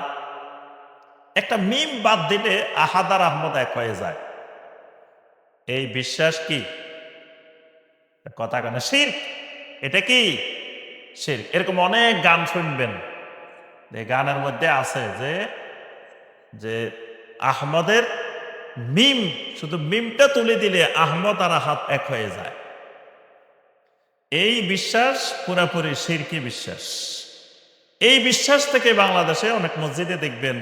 [SPEAKER 1] একটা মিম বাদ দিলে আহাদ আর আহমদ এক হয়ে যায়, এই বিশ্বাস কি? কথা কেন? শিরক। এটা কি? শিরক। এরকম অনেক গান শুনবেন, যে গানের মধ্যে আছে যে যে আহমদের মিম, শুধু মিমটা তুলে দিলে আহমদ আর আহাদ এক হয়ে যায়। এই বিশ্বাস পুরাপুরি শিরকি বিশ্বাস। এই বিশ্বাস থেকে বাংলাদেশে অনেক মসজিদে দেখবেন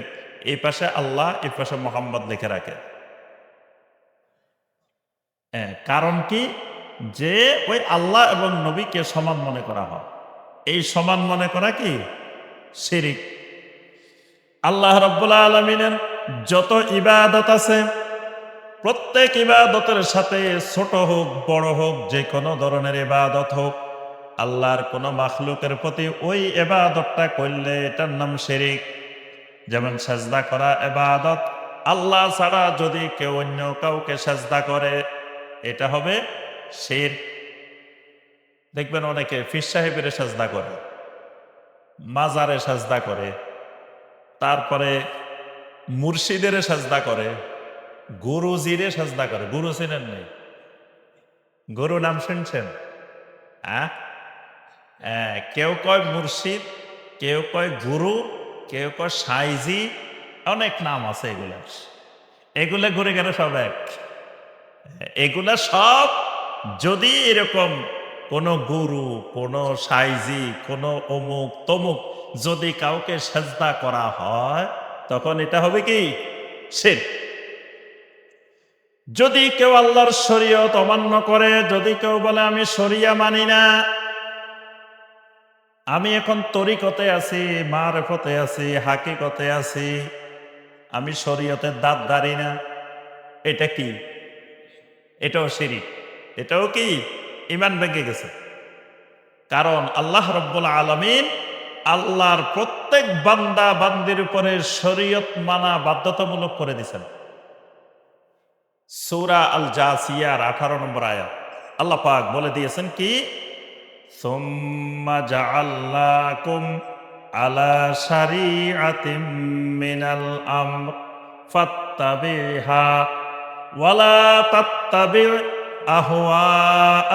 [SPEAKER 1] এই পাশে আল্লাহ, এই পাশে মোহাম্মদ লিখে রাখে। কারণ কি? যে ওই আল্লাহ এবং নবীকে সমান মনে করা হয়। এই সমান মনে করা কি? শিরিক। আল্লাহ রাব্বুল আলামিনের যত ইবাদত আছে, প্রত্যেক ইবাদতের সাথে ছোট হোক বড় হোক, যে কোনো ধরনের ইবাদত হোক, আল্লাহর কোনো মাখলুকের প্রতি ওই ইবাদতটা করলে এটার নাম শিরিক। যেমন সেজদা করা ইবাদত, আল্লাহ ছাড়া যদি কেউ অন্য কাউকে সেজদা করে, এটা হবে শিরক। দেখবেন অনেকে পীর সাহেবের সেজদা করে, মাজারে সেজদা করে, তারপরে মুর্শিদের সেজদা করে, গুরুজিরে সেজদা করে। গুরু চিনেন নেই? গুরু নাম শুনছেন? হ্যাঁ, কেউ কয় মুর্শিদ, কেউ কয় গুরু, কেউ কয় সাইজি, অনেক নাম আছে এগুলার। এগুলা ঘুরে গেলে সব এক। এগুলা সব যদি এরকম কোন গুরু, কোন সাইজি, কোন অমুক তমুক যদি কাউকে সেজদা করা হয়, তখন এটা হবে কি শিরক। যদি কেউ আল্লাহর শরীয়ত অমান্য করে, যদি কেউ বলে আমি শরিয়া মানি না, আমি এখন তরিকতে আছি, মারফতে আছি, হাকিকতে আছি, আমি শরীয়তের দাঁত দাঁড়ি না, এটা কি? এটাও শিরিক। এটাও কি? ঈমান ভেঙে গেছে। কারণ আল্লাহ রাব্বুল আলামিন আল্লাহর প্রত্যেক বান্দা বান্দির উপরে শরীয়ত মানা বাধ্যতামূলক করে দিয়েছেন। সূরা আল জাসিয়ার 18 নম্বর আয়াত আল্লাহ পাক বলে দিয়েছেন কি, সুম্মা জাআলনাকুম আলা শারিআতিম মিনাল আমর ফাত্তাবিহা ওয়ালা তাত্তাবি আহওয়া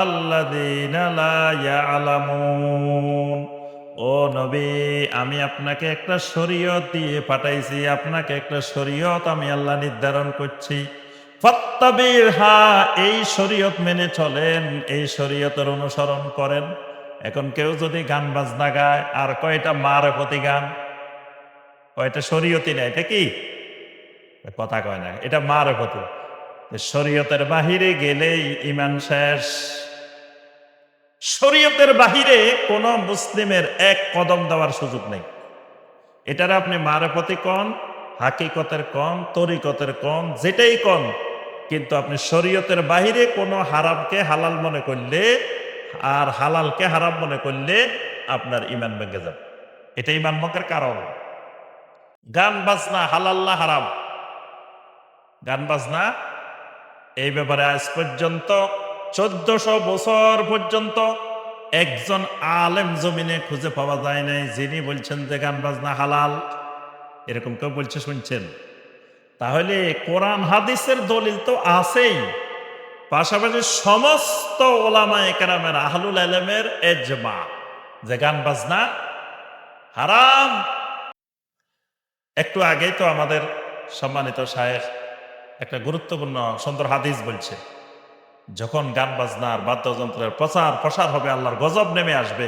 [SPEAKER 1] আল্লাযীনা লা ইয়ালামুন। ও নবী, আমি আপনাকে একটা শরীয়ত দিয়ে পাঠাইছি, আপনাকে একটা শরীয়ত আমি আল্লাহ নির্ধারণ করছি। ফাত্তাবিহা, এই শরীয়ত মেনে চলেন, এই শরীয়তের অনুসরণ করেন। এখন কেউ যদি গান বাজনা গায় আর কয়টা মারফতি গান, কয়টা শরীয়তি না, এটা কি কথা কয় না, এটা মারফতি। শরীয়তের বাহিরে গেলেই ঈমান শেষ। শরীয়তের বাহিরে কোন মুসলিমের এক কদম দেওয়ার সুযোগ নেই। এটার আপনি মারফতি কন, হাকিকতের কন, তরিকতের কন, যেটাই কন, কিন্তু আপনি শরীয়তের বাহিরে কোনো হারামকে হালাল মনে করলে আর হালালকে হারাম মনে করলে আপনার ঈমান ভেঙে যাবে। এটা ঈমান ভঙ্গের কারণ। গান বাজনা হালাল না হারাম? গান বাজনা এই ব্যাপারে আজ পর্যন্ত 1400 বছর পর্যন্ত একজন আলেম জমিনে খুঁজে পাওয়া যায় নাই যিনি বলছেন যে গান বাজনা হালাল। এরকম কেউ বলছে শুনছেন? তাহলে কোরআন হাদিসের দলিল তো আছেই, পাশাপাশি সমস্ত ওলামায়ে কেরামের আহলুল ইলমের ইজমা যে গান বাজনা হারাম। একটু আগেই তো আমাদের সম্মানিত শায়েখ একটা গুরুত্বপূর্ণ সুন্দর হাদিস বলছে, যখন গান বাজনার বাদ্যযন্ত্রের প্রচার প্রসার হবে, আল্লাহর গজব নেমে আসবে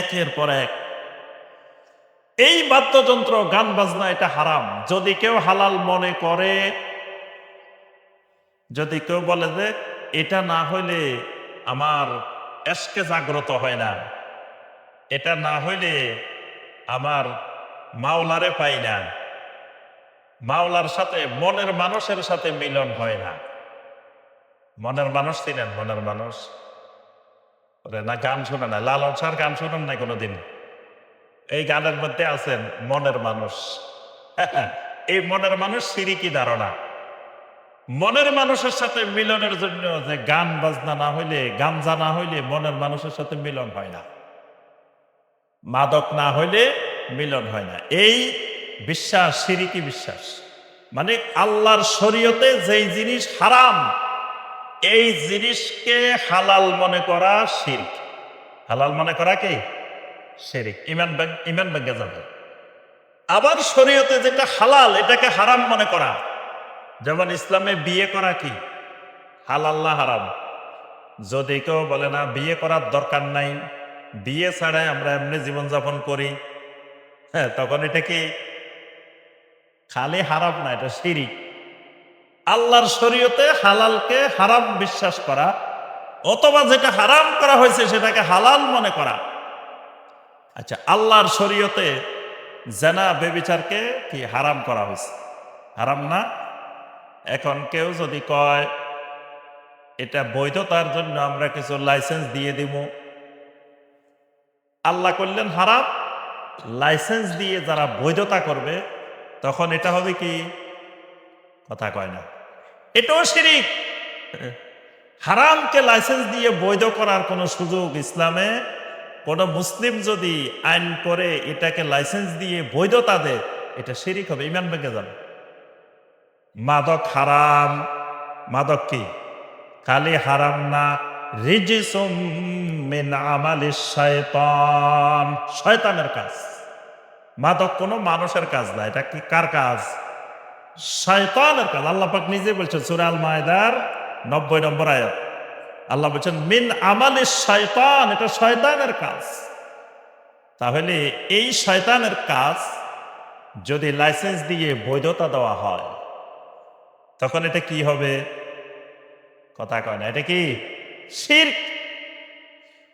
[SPEAKER 1] একের পর এক। এই বাদ্যযন্ত্র গান বাজনা এটা হারাম। যদি কেউ হালাল মনে করে, যদি কেউ বলে যে এটা না হইলে আমার এশকে জাগ্রত হয় না, এটা না হইলে আমার মাওলারে পাই না, মাওলার সাথে মনের মানুষের সাথে মিলন হয় না। মনের মানুষ ছিলেন? মনের মানুষ না গান শুনে না, লালন শাহর গান শুনেন না কোনোদিন? এই গানের মধ্যে আছেন মনের মানুষ। এই মনের মানুষ সিরিকি ধারণা। মনের মানুষের সাথে মিলনের জন্য যে গান বাজনা না হইলে, গাঞ্জা না হইলে মনের মানুষের সাথে মিলন হয় না, মাদক না হইলে মিলন হয় না, এই বিশ্বাস সিরিকি বিশ্বাস। মানে আল্লাহর শরীয়তে যেই জিনিস হারাম, এই জিনিসকে হালাল মনে করা শিরক। হালাল মনে করা কি? শিরক। ঈমান ভেঙে যাবে। আবার শরীয়তে যেটা হালাল এটাকে হারাম মনে করা, যেমন ইসলামে বিয়ে করা কি হালাল না হারাম? যদি কেউ বলে না বিয়ে করার দরকার নাই, বিয়ে ছাড়াই আমরা এমনি জীবনযাপন করি, হ্যাঁ, তখন এটা কি খালি হারাম না, এটা শিরক। আল্লাহর শরীয়তে হালালকে হারাম বিশ্বাস করা, অথবা যেটা হারাম করা হয়েছে সেটাকে হালাল মনে করা। আচ্ছা, আল্লাহর শরীয়তে জেনা বেবিচারকে কি হারাম করা হয়েছে? হারাম না? এখন কেউ যদি কয় এটা বৈধতার জন্য আমরা কিছু লাইসেন্স দিয়ে দিব, আল্লাহ করলেন হারাম, লাইসেন্স দিয়ে যারা বৈধতা করবে তখন এটা হবে কি? কথা কয় না, এটাও শিরক। হারামকে লাইসেন্স দিয়ে বৈধ করার কোনো সুযোগ ইসলামে কোন মুসলিম যদি আইন করে এটাকে লাইসেন্স দিয়ে বৈধতা দেয়, এটা শিরক হবে, ঈমান ভেঙে যাবে। মাদক হারাম। মাদক কি খালি হারাম না, রিজিসুম মিন আমালিশ শায়তান, শয়তানের কাজ। মাদক কোনো মানুষের কাজ না, এটা কি কার কাজ? শয়তানের কাজ। আল্লাহ পাক নিজে বলছেন সূরা আল মায়েদার 90 নম্বর আয়াত, আল্লাহ বলছেন মিন আমালিশ শয়তান, এটা শয়তানের কাজ। তাহলে এই শয়তানের কাজ যদি লাইসেন্স দিয়ে বৈধতা দেওয়া হয়, তখন এটা কি হবে? কথা কয় না, এটা কি শিরক।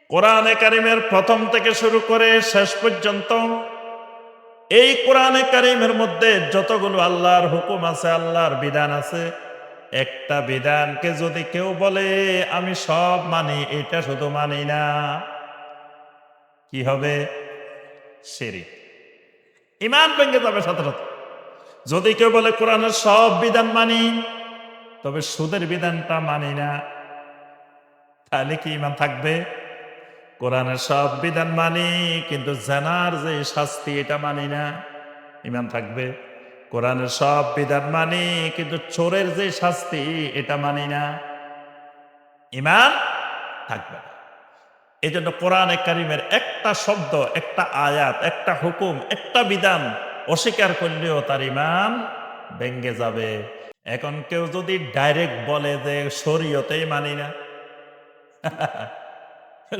[SPEAKER 1] কোরআনে কারিমের প্রথম থেকে শুরু করে শেষ পর্যন্ত এই কোরআনে কারিমের মধ্যে যতগুলো আল্লাহর হুকুম আছে, আল্লাহর বিধান আছে, একটা বিধানকে যদি কেউ বলে আমি সব মানি, এটা শুধু মানি না, কি হবে? শিরক। ঈমান ভেঙে যাবে সাথে সাথে। যদি কেউ বলে কোরআনের সব বিধান মানি, তবে সুদের বিধানটা মানি না, তাহলে কি ঈমান থাকবে? কোরআনের সব বিধান মানি কিন্তু জানার যে শাস্তি এটা মানি না, ঈমান থাকবে? কোরআনের সব বিধান মানি কিন্তু চোরের যে শাস্তি এটা মানি না, ঈমান থাকবে না। এই জন্য কোরআনে কারিমের একটা শব্দ, একটা আয়াত, একটা হুকুম, একটা বিধান অস্বীকার করলেও তার ঈমান ভেঙ্গে যাবে। এখন কেউ যদি ডাইরেক্ট বলে যে শরীয়তেই মানি না,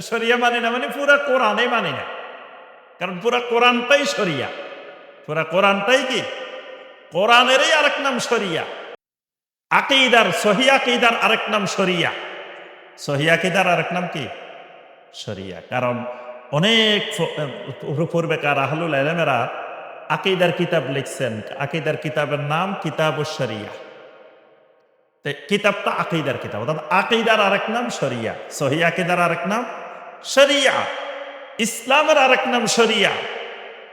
[SPEAKER 1] শরিয়া মানি না মানে পুরা কোরআনে মানি না, কারণ পুরা কোরআনটাই শরিয়া, পুরা কোরআনটাই কি? কোরআনেরই আরেক নাম শরিয়া। আকীদার, সহিহ আকীদার আরেক নাম শরিয়া, সহিহ আকীদার আরেক নাম কি? শরিয়া। কারণ অনেক পূর্বেকার আহলুল ইলমেরা আকীদার কিতাব লিখছেন, আকীদার কিতাবের নাম কিতাবুশ শরিয়া। কিতাবটা আকীদার কিতাব, অর্থাৎ আকীদার আরেক নাম শরিয়া, সহিহ আকীদার আরেক নাম শরিয়া, ইসলামের আরেক নাম শরিয়া,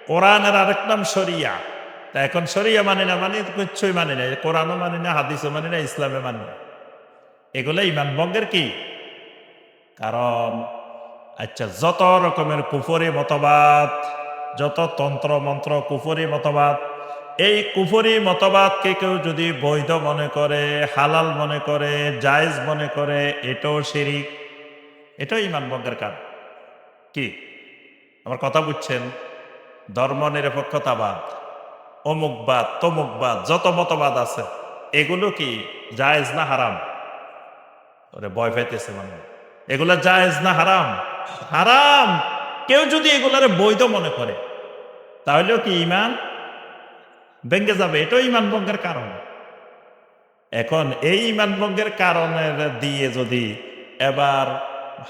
[SPEAKER 1] কোরআনের আরেক নাম শরিয়া। তা এখন শরিয়া মানে না মানে কিচ্ছুই মানে না, কোরআনও মানে না, হাদিসও মানে না, ইসলামে মানে না, এগুলো ঈমান ভঙ্গের কি কারণ? আচ্ছা, যত রকমের কুফরি মতবাদ, যত তন্ত্র মন্ত্র কুফরি মতবাদ, এই কুফরি মতবাদকে কেউ যদি বৈধ মনে করে, হালাল মনে করে, জায়েজ মনে করে, এটাও শিরিক, এটাও ঈমান ভঙ্গের কারণ। কি আমার কথা বুঝছেন? ধর্ম নিরপেক্ষতাবাদ, অমুকবাদ, তমুকবাদ, যত মতবাদ আছে, এগুলো কি জায়েজ না হারাম? ওরে ভয় পাইতেছে মানে, এগুলা জায়েজ না হারাম? হারাম। কেউ যদি এগুলারে বৈধ মনে করে, তাহলেও কি ঈমান ভেঙ্গে যাবে, এটাও ঈমান ভঙ্গের কারণ। এখন এই ঈমান ভঙ্গের কারণের দিয়ে যদি এবার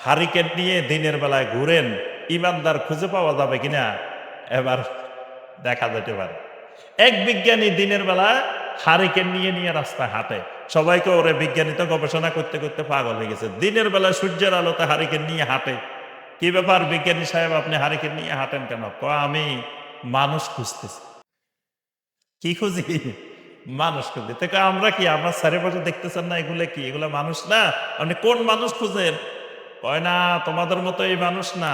[SPEAKER 1] হারিকেন নিয়ে দিনের বেলায় ঘুরেন, ঈমানদার খুঁজে পাওয়া যাবে কিনা এবার দেখা যেতে পারে। এক বিজ্ঞানী দিনের বেলায় হারিকেন নিয়ে নিয়ে রাস্তায় হাঁটে, সবাইকে ওরে বিজ্ঞানী তো গবেষণা করতে করতে পাগল হয়ে গেছে, দিনের বেলায় সূর্যের আলোতে হারিকেন নিয়ে হাঁটে। কি ব্যাপার বিজ্ঞানী সাহেব, আপনি হারিকেন নিয়ে হাঁটেন কেন? আমি মানুষ খুঁজতেছি। কি খুঁজি? মানুষ খুঁজি। থেকে আমরা কি, আমরা চারিপাশে দেখতেছেন না, এগুলো কি? এগুলো মানুষ না? আপনি কোন মানুষ খুঁজেন? কয় না তোমাদের মতো এই মানুষ না,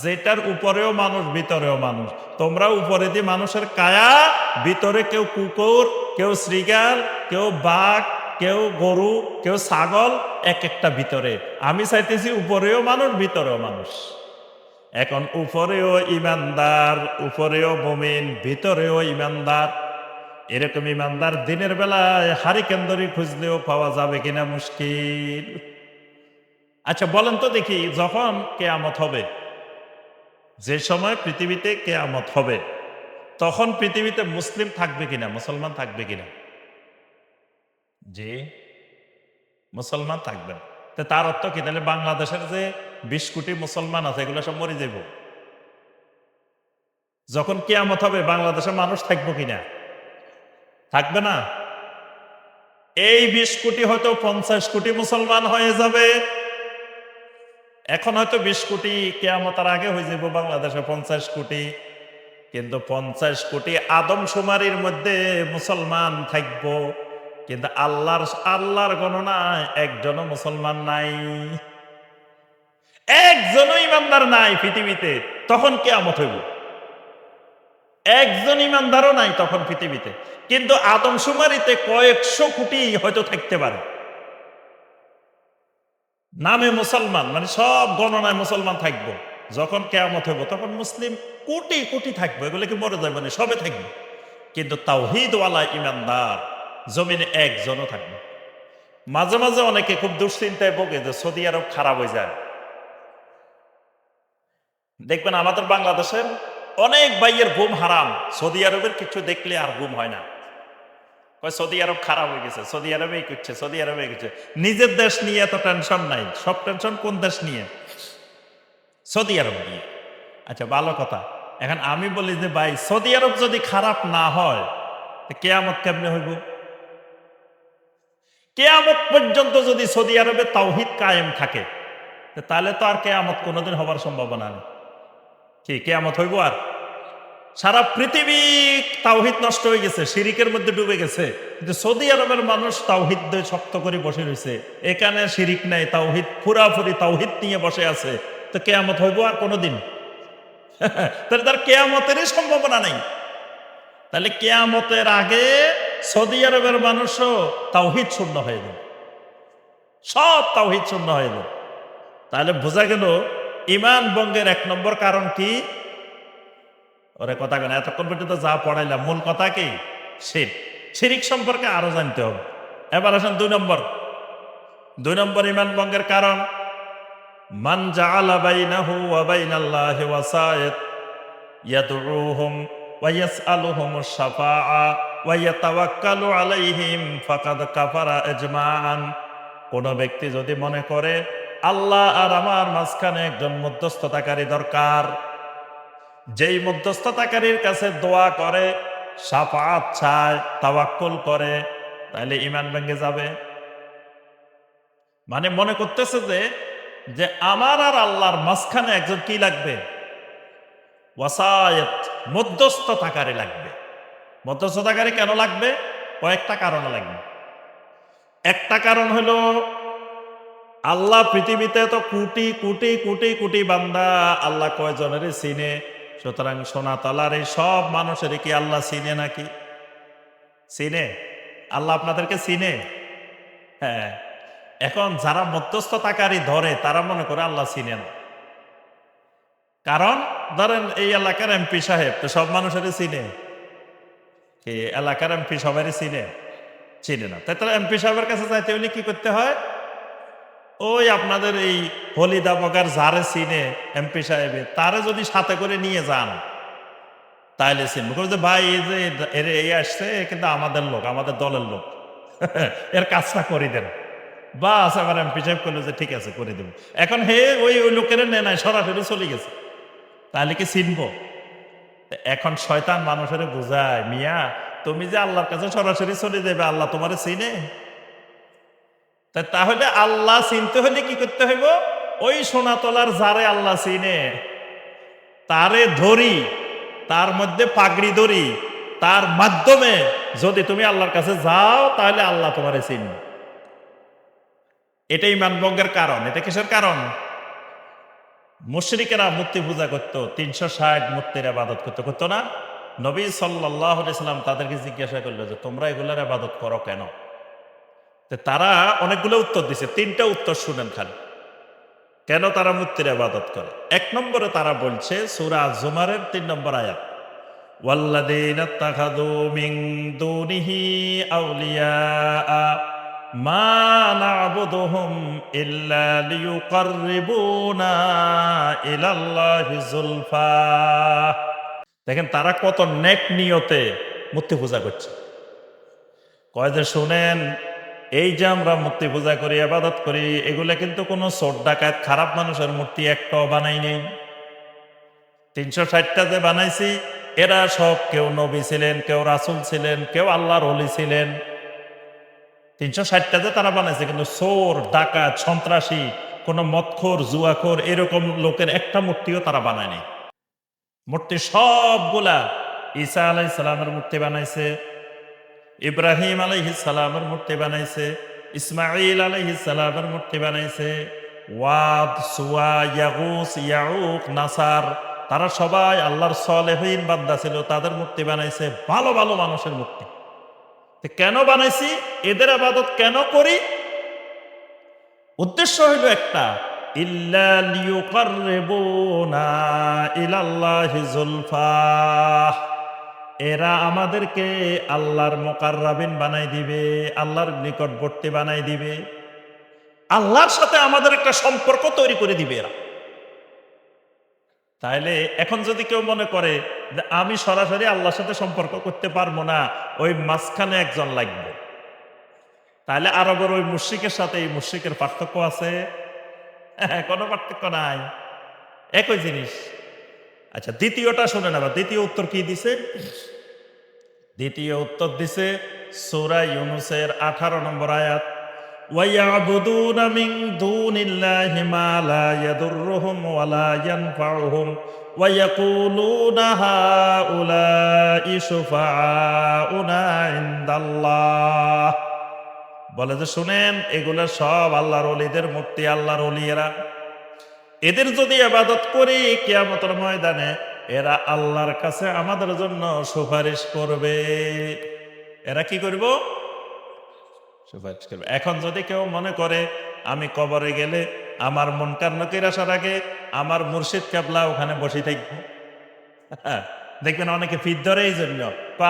[SPEAKER 1] যেটার উপরেও মানুষ ভিতরেও মানুষ। তোমরা উপরে দিয়ে মানুষের কায়া, ভিতরে কেউ কুকুর, কেউ শ্রীগাল, কেউ বাঘ, কেউ গরু, কেউ ছাগল, এক একটা ভিতরে। আমি চাইতেছি উপরেও মানুষ, ভিতরেও মানুষ। এখন উপরেও ইমানদার, উপরেও মুমিন, ভিতরেও ইমানদার। এরকম ইমানদার দিনের বেলায় হারিকেন ধরে খুঁজলেও পাওয়া যাবে কিনা মুশকিল। আচ্ছা বলেন তো দেখি, যখন কেয়ামত হবে, যে সময় পৃথিবীতে কেয়ামত হবে, তখন পৃথিবীতে মুসলিম থাকবে কিনা, মুসলমান থাকবে কিনা? যে মুসলমান থাকবে না। তো তার অর্থ কি? তাহলে বাংলাদেশের যে 20 কোটি মুসলমান আছে, এগুলো সব মরে যাব। যখন কেয়ামত হবে বাংলাদেশের মানুষ থাকবো কিনা? থাকবে না। এই 20 কোটি হয়তো 50 কোটি মুসলমান হয়ে যাবে। এখন হয়তো 20 কোটি, কেয়ামতের আগে হয়ে যাবে বাংলাদেশে 50 কোটি। কিন্তু 50 কোটি আদমশুমারির মধ্যে মুসলমান থাকবো, কিন্তু আল্লাহর গণনায় একজনও মুসলমান নাই, একজনও ইমানদার নাই পৃথিবীতে। তখন কিয়ামত হইব, একজন ইমানদারও নাই তখন পৃথিবীতে। কিন্তু আদমশুমারিতে কয়েকশো কোটি হয়তো থাকতে পারে, নামে মুসলমান, মানে সব গণনায় মুসলমান থাকবো। যখন কিয়ামত হইব তখন মুসলিম কোটি কোটি থাকবো, এগুলো কি মরে যাবে না? সবে থাকবে। কিন্তু তাওহীদওয়ালা ইমানদার জমিনে একজনও থাকবে না। মাঝে মাঝে অনেকে খুব দুশ্চিন্তায় ভোগে যে সৌদি আরব খারাপ হয়ে যায়। দেখবেন আমাদের বাংলাদেশের অনেক ভাইয়ের ঘুম হারাম, সৌদি আরবের কিছু দেখলে আর ঘুম হয় না। সৌদি আরব খারাপ হয়ে গেছে, সৌদি আরবে এই করছে, সৌদি আরবে এই করছে। নিজের দেশ নিয়ে এত টেনশন নাই, সব টেনশন কোন দেশ নিয়ে? সৌদি আরব নিয়ে। আচ্ছা ভালো কথা। এখন আমি বলি যে ভাই সৌদি আরব যদি খারাপ না হয় কেয়ামত কেমনে হইব? কেয়ামত পর্যন্ত যদি সৌদি আরবে তাওহীদ কায়েম থাকে তাহলে তো আর কেয়ামত কোনোদিন হবার সম্ভাবনা নেই। কি কেয়ামত হইব? আর সারা পৃথিবী তাওহীদ নষ্ট হয়ে গেছে, শিরিকের মধ্যে ডুবে গেছে, কিন্তু সৌদি আরবের মানুষ তাওহীদ শক্ত করে বসে রয়েছে। এখানে শিরিক নাই, তাওহীদ পুরাপুরি তাওহীদ নিয়ে বসে আছে। তো কেয়ামত হইব আর কোনোদিন? তাহলে তার কেয়ামতেরই সম্ভাবনা নেই। তাহলে কেয়ামতের আগে সৌদি আরবের মানুষও তাওহীদ শূন্য হয়ে যাবে, সব তাওহীদ শূন্য হয়ে যাবে। তাহলে বোঝা গেল ঈমান ভঙ্গের 1 নম্বর কারণ কি? ওরে কথা কেন এতক্ষণ পর্যন্ত যা পড়াইলাম মূল কথা কি? শিরক। শিরিক সম্পর্কে আরো জানতে হবে। এবার আসেন 2 নম্বর। 2 নম্বর ঈমান ভঙ্গের কারণ, মান জাআলা বাইনাহু ওয়া বাইনাল্লাহি ওয়াসায়েত ইয়াদউহুম ওয়া ইয়াসআলুহুমুশ শাফাআ ওয়া ইয়াতাওয়াক্কালু আলাইহিম ফাকাদ কাফারা ইজমাআন। কোন ব্যক্তি যদি মনে করে আল্লাহ আর আমার মাঝখানে একজন মধ্যস্থতাকারী দরকার, যেই মধ্যস্থতাকারীর কাছে দোয়া করে, শাফাআত চায়, তাওয়াক্কুল করে, তাহলে ঈমান ভেঙে যাবে। মানে মনে করতেছে যে আমার আর আল্লাহর মাঝখানে একজন কি লাগবে? ওয়াসায়েত, মধ্যস্থতাকারী লাগবে। মধ্যস্থতাকারী কেন লাগবে? কয়েকটা কারণে লাগবে। একটা কারণ হলো আল্লাহ পৃথিবীতে তো কোটি কোটি কোটি কোটি বান্দা, আল্লাহ কয়জনেরই চিনে? সুতরাং সোনা তলার এই সব মানুষেরই কি আল্লাহ চিনে নাকি? চিনে? আল্লাহ আপনাদেরকে চিনে? হ্যাঁ। এখন যারা মধ্যস্থতাকারী ধরে তারা মনে করে আল্লাহ চিনে না। কারণ ধরেন এই এলাকার এমপি সাহেব তো সব মানুষেরই চিনে? কি এলাকার এমপি সবারই চিনে? চিনে না। তাই তারা এমপি সাহেবের কাছে যাইতে হলে কি করতে হয়? ওই আপনাদের এই হলিদা বগার যারে চিনে এমপি সাহেবে, তারে যদি সাথে করে নিয়ে যান তাহলে চিনবে যে ভাই এই যে এর এই আসছে কিন্তু আমাদের লোক, আমাদের দলের লোক, এর কাজটা করে দেন। বাস আবার এমপি সাহেব করলো যে ঠিক আছে করে দেব। এখন হে ওই লোকের নাই সরাসরি চলে গেছে, তাহলে কি চিনবো? এখন শয়তান মানুষের বুঝায়, মিয়া তুমি যে আল্লাহর কাছে সরাসরি চলে যাবে, আল্লাহ তোমারে চিনে? তাহলে আল্লাহ চিনতে হলে কি করতে হইব? ওই সোনাতলার যারে আল্লাহ চিনে তারে ধরি, তার মধ্যে পাগড়ি ধরি, তার মাধ্যমে যদি তুমি আল্লাহর কাছে যাও তাহলে আল্লাহ তোমারে চিনবে। এটাই ঈমান ভঙ্গের কারণ। এটা কিসের কারণ? মুশরিকেরা মূর্তি পূজা করতো, 360 মূর্তির ইবাদত করতো না? নবী সাল্লাল্লাহু আলাইহি সাল্লাম তাদেরকে জিজ্ঞাসা করলো যে তোমরা এগুলার ইবাদত করো কেন? তারা অনেকগুলো উত্তর দিছে, 3টা উত্তর শুনেন খালি কেন তারা মূর্তির ইবাদত করে। 1 নম্বরে তারা বলছে সূরা জুমারের 3 নম্বর আয়াত, ওয়াল্লাযীনা ইত্তাখাযু মিন দুনিহি আউলিয়া মা না'বুদুহুম ইল্লা লিয়ুকাররিবুনা ইলাল্লাহি যুলফা। দেখেন তারা কত নেক নিয়তে মূর্তি পূজা করছে। কয় যে শুনেন, এই যে আমরা মূর্তি পূজা করি, ইবাদত করি, এগুলা কিন্তু কোনো চোর ডাকাত খারাপ মানুষের মূর্তি একটাও বানাই নেই। 360টা যে বানাইছি এরা সব কেউ নবী ছিলেন, কেউ রাসূল ছিলেন, কেউ আল্লাহর ওলি ছিলেন। 360টা যে তারা বানাইছে, কিন্তু চোর ডাকাত সন্ত্রাসী কোন মদখোর জুয়াখোর এরকম লোকের একটা মূর্তিও তারা বানায়নি। মূর্তি সবগুলা ঈসা আলাইহিস সালামের মূর্তি বানাইছে, ইব্রাহিম আলাইহিস সালামের মূর্তি বানাইছে, ইসমাঈল আলাইহিস সালামের মূর্তি বানাইছে, ওয়াদ, সুয়া, ইয়াগুস, ইয়াউক, নাসার, তারা সবাই আল্লাহর সালেহীন বান্দা ছিল, তাদের মূর্তি বানাইছে। ভালো ভালো মানুষের মূর্তি। কেন বানাইছি? এদের ইবাদত কেন করি? উদ্দেশ্য হইল একটা, ইল্লা লিয়ুকাররিবুনা ইলাল্লাহি যুলফা। এরা আমাদেরকে আল্লাহর মুকাররাবিন বানাই দিবে, আল্লাহর নিকটবর্তী বানাই দিবে, আল্লাহর সাথে আমাদের একটা সম্পর্ক তৈরি করে দিবে এরা। তাইলে এখন যদি কেউ মনে করে যে আমি সরাসরি আল্লাহর সাথে সম্পর্ক করতে পারবো না, ওই মাঝখানে একজন লাগবে, তাহলে আরবের ওই মুশরিকের সাথে এই মুশরিকের পার্থক্য আছে? কোনো পার্থক্য নাই, একই জিনিস। আচ্ছা, দ্বিতীয়টা শুনে নেবা, দ্বিতীয় উত্তর কি দিছে? দ্বিতীয় উত্তর দিছে সূরা ইউনূসের 18 নম্বর আয়াত, وَيَعْبُدُونَ مِن دُونِ اللَّهِ مَا لَا يَضُرُّهُمْ وَلَا يَنفَعُهُمْ وَيَقُولُونَ هَؤُلَاءِ شُفَعَاؤُنَا عِندَ اللَّهِ। বলে যে শুনেন, এগুলো সব আল্লাহর ওলিদের মূর্তি, আল্লাহর ওলিয়েরা, এদের যদি ইবাদত করি কিয়ামতের ময়দানে এরা আল্লাহর কাছে আমাদের জন্য সুপারিশ করবে। এরা কি করব? সুপারিশ করবে। এখন যদি কেউ মনে করে আমি কবরে গেলে আমার মুনকার নকির আসার আগে আমার মুর্শিদ কেবলা ওখানে বসে থাকবো, দেখবেন অনেকে ফিট ধরে এই জন্য,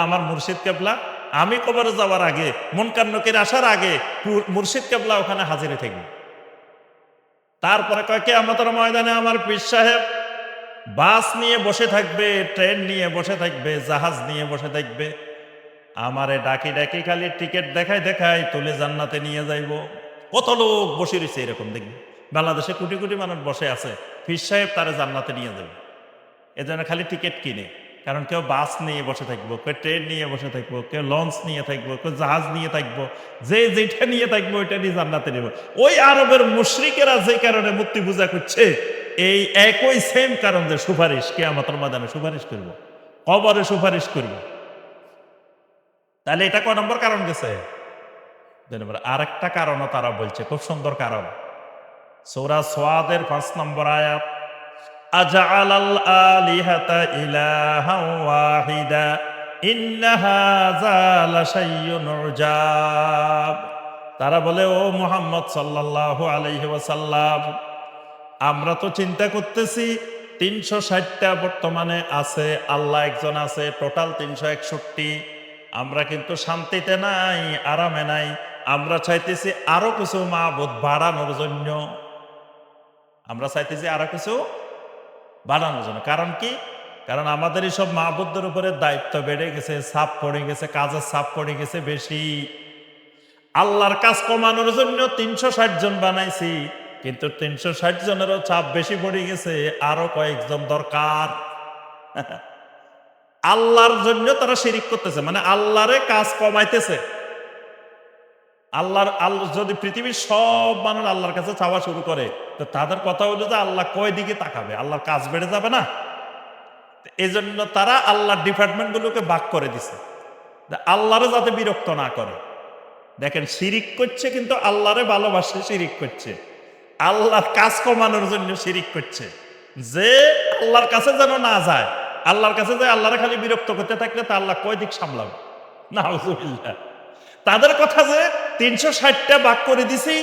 [SPEAKER 1] আমার মুর্শিদ কেবলা, আমি কবরে যাওয়ার আগে মুনকার নকির আসার আগে মুর্শিদ কেবলা ওখানে হাজিরে থাকবে। তারপরে কয় কিয়ামতের ময়দানে আমার পীর সাহেব বাস নিয়ে বসে থাকবে, ট্রেন নিয়ে বসে থাকবে, জাহাজ নিয়ে বসে থাকবে, আমারে ডাকি ডাকি খালি টিকিট দেখাই দেখাই তুলে জান্নাতে নিয়ে যাইব। কত লোক বসে রয়েছে এরকম, দেখবে বাংলাদেশে কোটি কোটি মানুষ বসে আছে, পীর সাহেব তারে জান্নাতে নিয়ে যাবে। এজন্য খালি টিকিট কিনে, কারণ কেউ বাস নিয়ে বসে থাকবো, কেউ ট্রেন নিয়ে বসে থাকবো, কেউ লঞ্চ নিয়ে থাকবো, কেউ জাহাজ নিয়ে থাকবো, যে যেটা নিয়ে থাকবো ওইটা নিয়ে জান্নাতে নেব। ওই আরবের মুশরিকেরা যে কারণে মূর্তি পূজা করছে, এই একই সেম কারণ, যে সুপারিশ, কিয়ামতের ময়দানে সুপারিশ করব, কবরে সুপারিশ করব। তাহলে এটা কয় নম্বর কারণ গেছে? 2 নম্বর। আরেকটা কারণও তারা বলছে, খুব সুন্দর কারণ, সূরা সাদের 5 নম্বর আয়াত, আজআলাল আলিহাতা ইলাহান ওয়াহিদা ইন্না হাযা লাশাইউন উজাব। তারা বলে, ও মুহাম্মদ সাল্লাল্লাহু আলাইহি ওয়াসাল্লাম, আমরা তো চিন্তা করতেছি 360টা বর্তমানে আছে, আল্লাহ একজন আছে, টোটাল 361। আমরা কিন্তু শান্তিতে নাই, আরামে নাই, আমরা চাইতেছি আরো কিছু মাবুদ বাড়ানোর জন্য, আমরা চাইতেছি আরো কিছু বাড়ানোর জন্য। কারণ কি? কারণ আমাদের এইসব মাবুদদের উপরে দায়িত্ব বেড়ে গেছে, চাপ পড়ে গেছে, কাজের চাপ পড়ে গেছে বেশি। আল্লাহর কাজ কমানোর জন্য 360 জন বানাইছি, কিন্তু 360 জনেরও চাপ বেশি পড়ে গেছে, আরো কয়েকজন দরকার। আল্লাহর জন্য তারা শিরিক করতেছে, মানে আল্লাহরে কাজ কমাইতেছে। আল্লাহ যদি পৃথিবীর সব মানুষ আল্লাহর কাছে চাওয়া শুরু করে, তো তাদের কথা হলো যে আল্লাহ কয় দিকে তাকাবে, আল্লাহর কাজ বেড়ে যাবে না। এই জন্য তারা আল্লাহর ডিপার্টমেন্ট গুলোকে ভাগ করে দিছে, আল্লাহরে যাতে বিরক্ত না করে। দেখেন, শিরিক করছে কিন্তু আল্লাহরে ভালোবাসে, শিরিক করছে আল্লাহর কাজ কমানোর জন্য, শিরিক করছে যে আল্লাহর কাছে যেন না যায়, আল্লাহর কাছে যায় আল্লাহরে খালি বিরক্ত করতে থাকলে তা আল্লাহ কয় দিক সামলাবে। নাউযুবিল্লাহ। তাদের কথা যে 360টা ভাগ করে দিছি,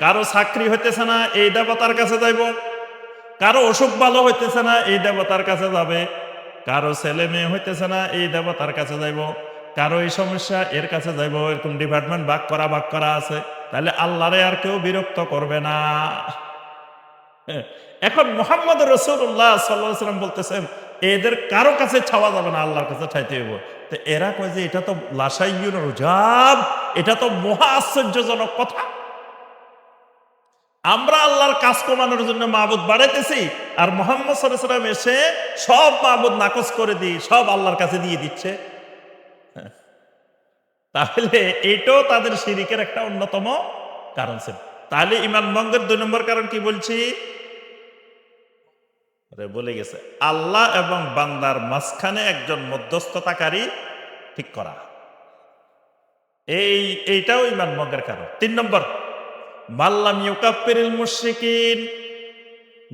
[SPEAKER 1] কারো চাকরি হইতেছে না, এই দেবতার কাছে যাইব, কারো অসুখ ভালো হইতেছে না, এই দেবতার কাছে যাবে, কারো ছেলে মেয়ে হইতেছে না, এই দেবতার কাছে যাইব, কারো এই সমস্যা, এর কাছে যাইব। এরকম ডিপার্টমেন্ট ভাগ করা আছে। তাহলে আল্লাহরে আর কেউ বিরক্ত করবে না। এখন মুহাম্মদ রাসূলুল্লাহ সাল্লাল্লাহু আলাইহি ওয়াসাল্লাম বলতেছেন, এদের কারো কাছে চাওয়া যাবে না, আল্লাহর কাছে চাইতে হইব। তো এরা কয় যে এটা তো লাশাইউন উজাব, এটা তো মহা আশ্চর্যজনক কথা। আমরা আল্লাহর কাজ কমানোর জন্য মাবুদ বাড়াইতেছি, আর মুহাম্মদ সাল্লাল্লাহু আলাইহি ওয়াসাল্লাম এসে সব মাবুদ নাকচ করে দিয়ে সব আল্লাহর কাছে দিয়ে দিচ্ছে। তাহলে এটাও তাদের শিরিকের একটা অন্যতম কারণ ছিল। তাহলে ঈমান ভঙ্গের 2 নম্বর কারণ কি বলছি? বলে গেছে, আল্লাহ এবং বান্দার মাঝখানে একজন মধ্যস্থতাকারী ঠিক করা, এইটাও ঈমান ভঙ্গের কারণ। 3 নম্বর, মাল্লাম ইউকাফিরুল মুশরিকিন,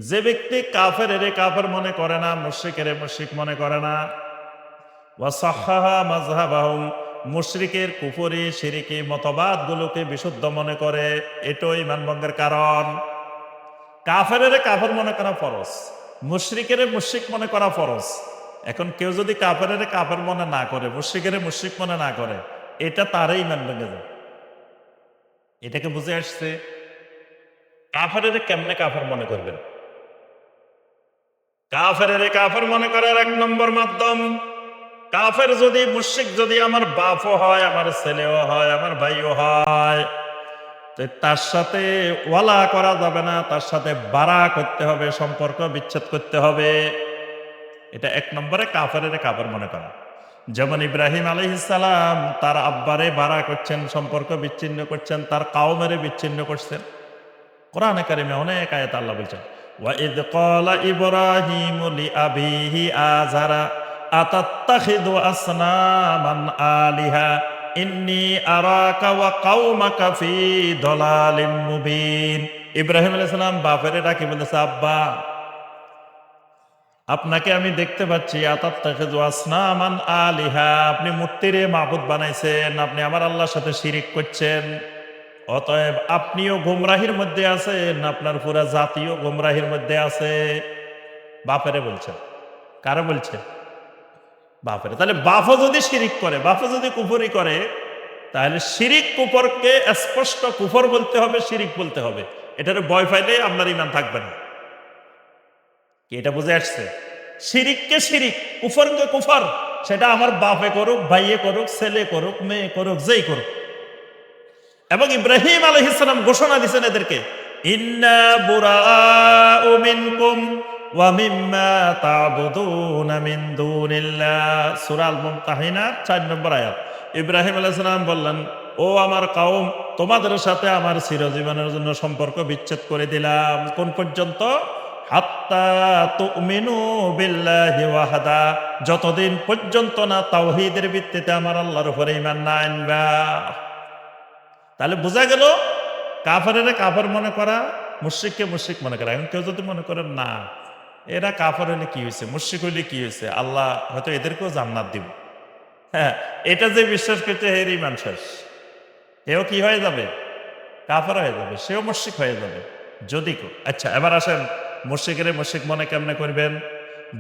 [SPEAKER 1] যে ব্যক্তি কাফেরে কাফের মনে করে না, মুশরিকেরে মুশরিক মনে করে না, ওয়া সাহহাহা মাযহাবাহুম, মুশরিকের কুফরি শিরকি মতবাদ গুলোকে বিশুদ্ধ মনে করে, এটাও ঈমান ভঙ্গের কারণ। কাফেরে কাফের মনে করা ফরজ, মুশরিকেরে মুশরিক মনে করা ফরজ, এখন কেউ যদি কাফেরের কাফের মনে না করে, মুশরিকের মুশরিক মনে না করে, এটা তারই ইমান ভেঙে যায়। এটাকে বুঝে আসছে। কাফেরের কেমনে কাফের মনে করবেন? কাফেরের কাফের মনে করার এক নম্বর মাধ্যম, কাফের যদি মুশরিক যদি আমার বাপও হয়, আমার ছেলেও হয়, আমার ভাইও হয়, তো তার সাথে ওয়ালা করা যাবে না, তার সাথে বাড়া করতে হবে, সম্পর্ক বিচ্ছেদ করতে হবে। এটা এক নম্বরে কাফেরের কাফের মনে করা। যেমন ইব্রাহিম আলাইহিস সালাম তার আব্বারে বাড়া করছেন, সম্পর্ক বিচ্ছিন্ন করছেন, তার কাওমের বিচ্ছিন্ন করছেন। কোরআনে কারিমে অনেক আয়াত আল্লাহ বলছেন, ওয়াইদ ক্বালা ইব্রাহিমু লিআবিহি আযারা আতাত্তাখিযু আসনামান আলিহা ইন্নী আরাকা ওয়া কাওমাকা ফি দালালিম মুবিন। ইব্রাহিম আলাইহিস সালাম বাপের ডাকি বলেছে, আব্বা আপনাকে আমি দেখতে পাচ্ছি, আতাত্তাখিযু আসনামান আলিহা, আপনি মূর্তিরে মাবুদ বানাইছেন, আপনি আমার আল্লাহর সাথে শিরিক করছেন। অতএব আপনিও গোমরাহির মধ্যে আছেন, আপনার পুরা জাতীয় গোমরাহির মধ্যে আছে। বাপেরে বলছেন। কারে বলছে? বাপেরে। তাহলে বাপও যদি শিরিক করে, বাপও যদি কুফরি করে, তাহলে শিরিক কুফরকে স্পষ্ট কুফর বলতে হবে, শিরিক বলতে হবে। এটার ভয় পাইলে আপনার ইমান থাকবে না। কি এটা বুঝে আসছে? শিরিককে শিরিক, কুফরকে কুফর, সেটা আমার বাপে করুক, ভাইয়ে করুক, ছেলে করুক, মেয়ে করুক, যেই করুক। এবং ইব্রাহিম আলাইহিস সালাম ঘোষণা দিয়েছেন এদেরকে, ইন্না বুরাউ মিনকুম ওয়া মিম্মা তা'বুদুনা মিন দুনিল্লাহ। সূরা আল মুমতাহিনা 4 নম্বর আয়াত। ইব্রাহিম আলাইহিস সালাম বললেন, ও আমার কওম, তোমাদের সাথে আমার চিরজীবনের জন্য সম্পর্ক বিচ্ছেদ করে দিলাম। কোন পর্যন্ত? হাত্তা তুমিনু বিল্লাহি ওয়াহদা, যতদিন পর্যন্ত না তাওহীদের ভিত্তিতে আমার আল্লাহর উপরে ঈমান না আনবা। তাহলে বোঝা গেল কাফেরের কাফের মনে করা, মুশরিককে মুশরিক মনে করা। এখন কেউ যদি মনে করেন না এরা কাফের হলে কি হয়েছে, মুশরিক হইলে কি হয়েছে, আল্লাহ হয়তো এদেরকেও জান্নাত দিব, হ্যাঁ, এটা যে বিশ্বাস করছে এর ঈমান শেষ। এও কি হয়ে যাবে? কাফের হয়ে যাবে, সেও মুশরিক হয়ে যাবে যদি কেউ। আচ্ছা, এবার আসেন মুশরিকের মুশরিক মনে কেমনে করবেন।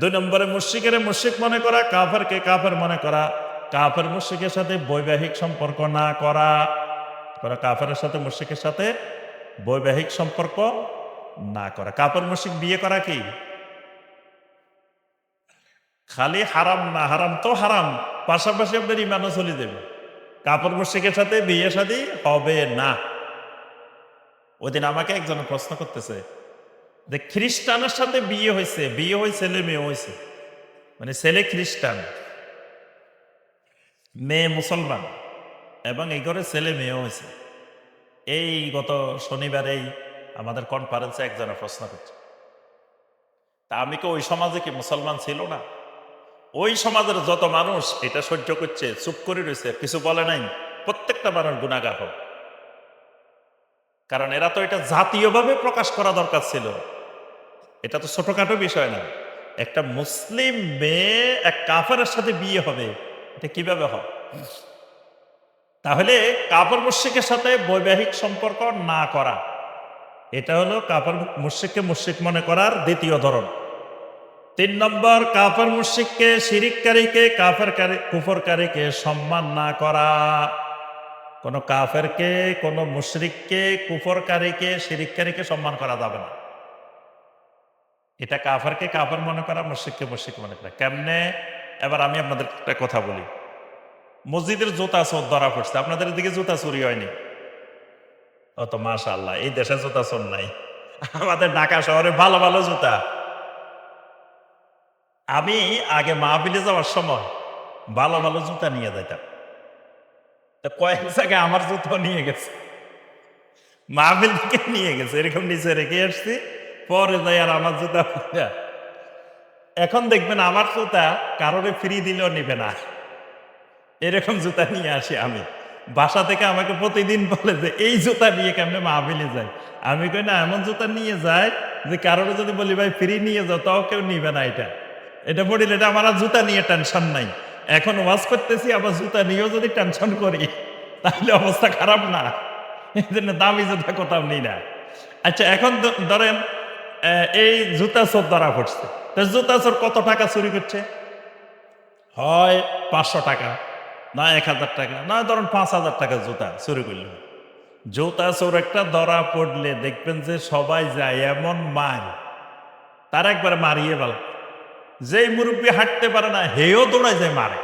[SPEAKER 1] 2 নম্বরে মুশরিকের মুশরিক মনে করা, কাফেরকে কাফের মনে করা। কাফের মুশরিকের সাথে বৈবাহিক সম্পর্ক না করা। কাফেরের সাথে মুশরিকের সাথে বৈবাহিক সম্পর্ক না করা। কাফের মুশরিক বিয়ে করা কি খালি হারাম না? হারাম তো হারাম, পাশাপাশি আপনার ইমানও চলে যাবে। কাফের মুশরিকের সাথে বিয়ে শাদী হবে না। ওইদিন আমাকে একজন প্রশ্ন করতেছে যে খ্রিস্টানের সাথে বিয়ে হয়েছে, বিয়ে হয়েছে, ছেলে মেয়ে হয়েছে, মানে ছেলে খ্রিস্টান, মেয়ে মুসলমান, এবং এই ঘরে ছেলে মেয়েও হয়েছে। এই গত শনিবারেই আমাদের কনফারেন্সে একজনে প্রশ্ন করছে, তা আমি কি ওই সমাজে কি মুসলমান ছিল না? ওই সমাজের যত মানুষ এটা সহ্য করছে, চুপ করে রয়েছে, কিছু বলে নাই, প্রত্যেকটা মানুষ গুনাহগার হোক। কারণ এরা তো এটা জাতীয়ভাবে প্রকাশ করা দরকার ছিল। এটা তো ছোটখাটো বিষয় না। একটা মুসলিম মেয়ে এক কাফেরের সাথে বিয়ে হবে, এটা কিভাবে হয়? তাহলে কাফের মুশরিকের সাথে বৈবাহিক সম্পর্ক না করা, এটা হলো কাফের মুশরিককে মুশরিক মনে করার দ্বিতীয় ধরন। 3 নম্বর, কাফের মুশরিককে, শিরিককারীকে, কুফরকারীকে সম্মান না করা। কোন কাফেরকে, কোন মুশরিককে, কুফরকারীকে, শিরিককারীকে সম্মান করা যাবে না। এটা কাফেরকে কাফের মনে করা, মুশরিককে মুশরিক মনে করা। কেমনে? এবার আমি আপনাদের একটা কথা বলি। মসজিদের জুতা চোর ধরা পড়ছে, আপনাদের দিকে জুতা চুরি হয়নি? ও তো মাশাআল্লাহ, এই দেশে জুতা চোর নাই। আমাদের ঢাকা শহরে ভালো ভালো জুতা। আমি আগে মাহফিলে যাওয়ার সময় ভালো ভালো জুতা নিয়ে যাইতাম, কয়েক জায়গায় আমার জুতো নিয়ে গেছে, মাহফিল থেকে নিয়ে গেছে, এরকম নিচে রেখে আসছি, পরে যাই আর আমার জুতা। এখন দেখবেন আমার জুতা কারোরে ফ্রি দিলেও নিবে না, এরকম জুতা নিয়ে আসি আমি। বাসা থেকে আমাকে প্রতিদিন বলে যে এই জুতা নিয়ে কেমনে মাহফিলে যায়। আমি কই না, এমন জুতা নিয়ে যায় যে কারোর যদি বলি ভাই ফ্রি নিয়ে যাও, তাও কেউ নিবে না। এটা পড়িলে এটা আমার আর জুতা নিয়ে টেনশন নাই। এখন ওয়াজ করতেছি, আবার জুতা নিয়েও যদি টেনশন করি তাহলে অবস্থা খারাপ না? এই জন্য দামি জুতা কোথাও নিই না। আচ্ছা, এখন ধরেন এই জুতা চোর ধরা পড়ছে, তো জুতা চোর কত টাকা চুরি করছে? হয় 500 টাকা, না 1000 টাকা, না ধরুন 5000 টাকা জুতা চুরি করল। জুতা চোর একটা ধরা পড়লে দেখবেন যে সবাই যায় এমন মার, তার একবারে মারিয়ে গেল। যেই মুরব্বী হাঁটতে পারে না হেও দৌড়ায় যায় মারে।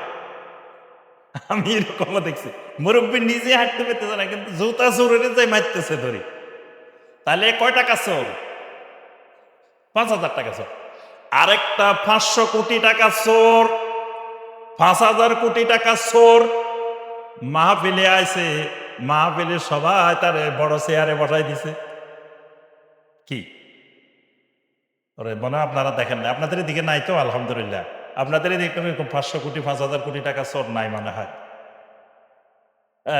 [SPEAKER 1] আমি এরকমও দেখছি, মুরব্বী নিজে হাঁটতে পেতেছে না কিন্তু জুতা চোরের যে মারতেছে ধরি। তাহলে কয় টাকা চোর? 5000 টাকা চোর। আরেকটা 500 কোটি টাকা চোর, 5000 কোটি টাকা চোর। মাহফিলে আইছে, মাহফিলে সবাই তারে বড় চেয়ারে বসাই দিছে। কি ওরে মনে হয় আপনারা দেখেন না, আপনাদের দিকে নাই তো আলহামদুলিল্লাহ। আপনাদের এদিকে এরকম 500 কোটি 5000 কোটি টাকা চোর নাই মনে হয়।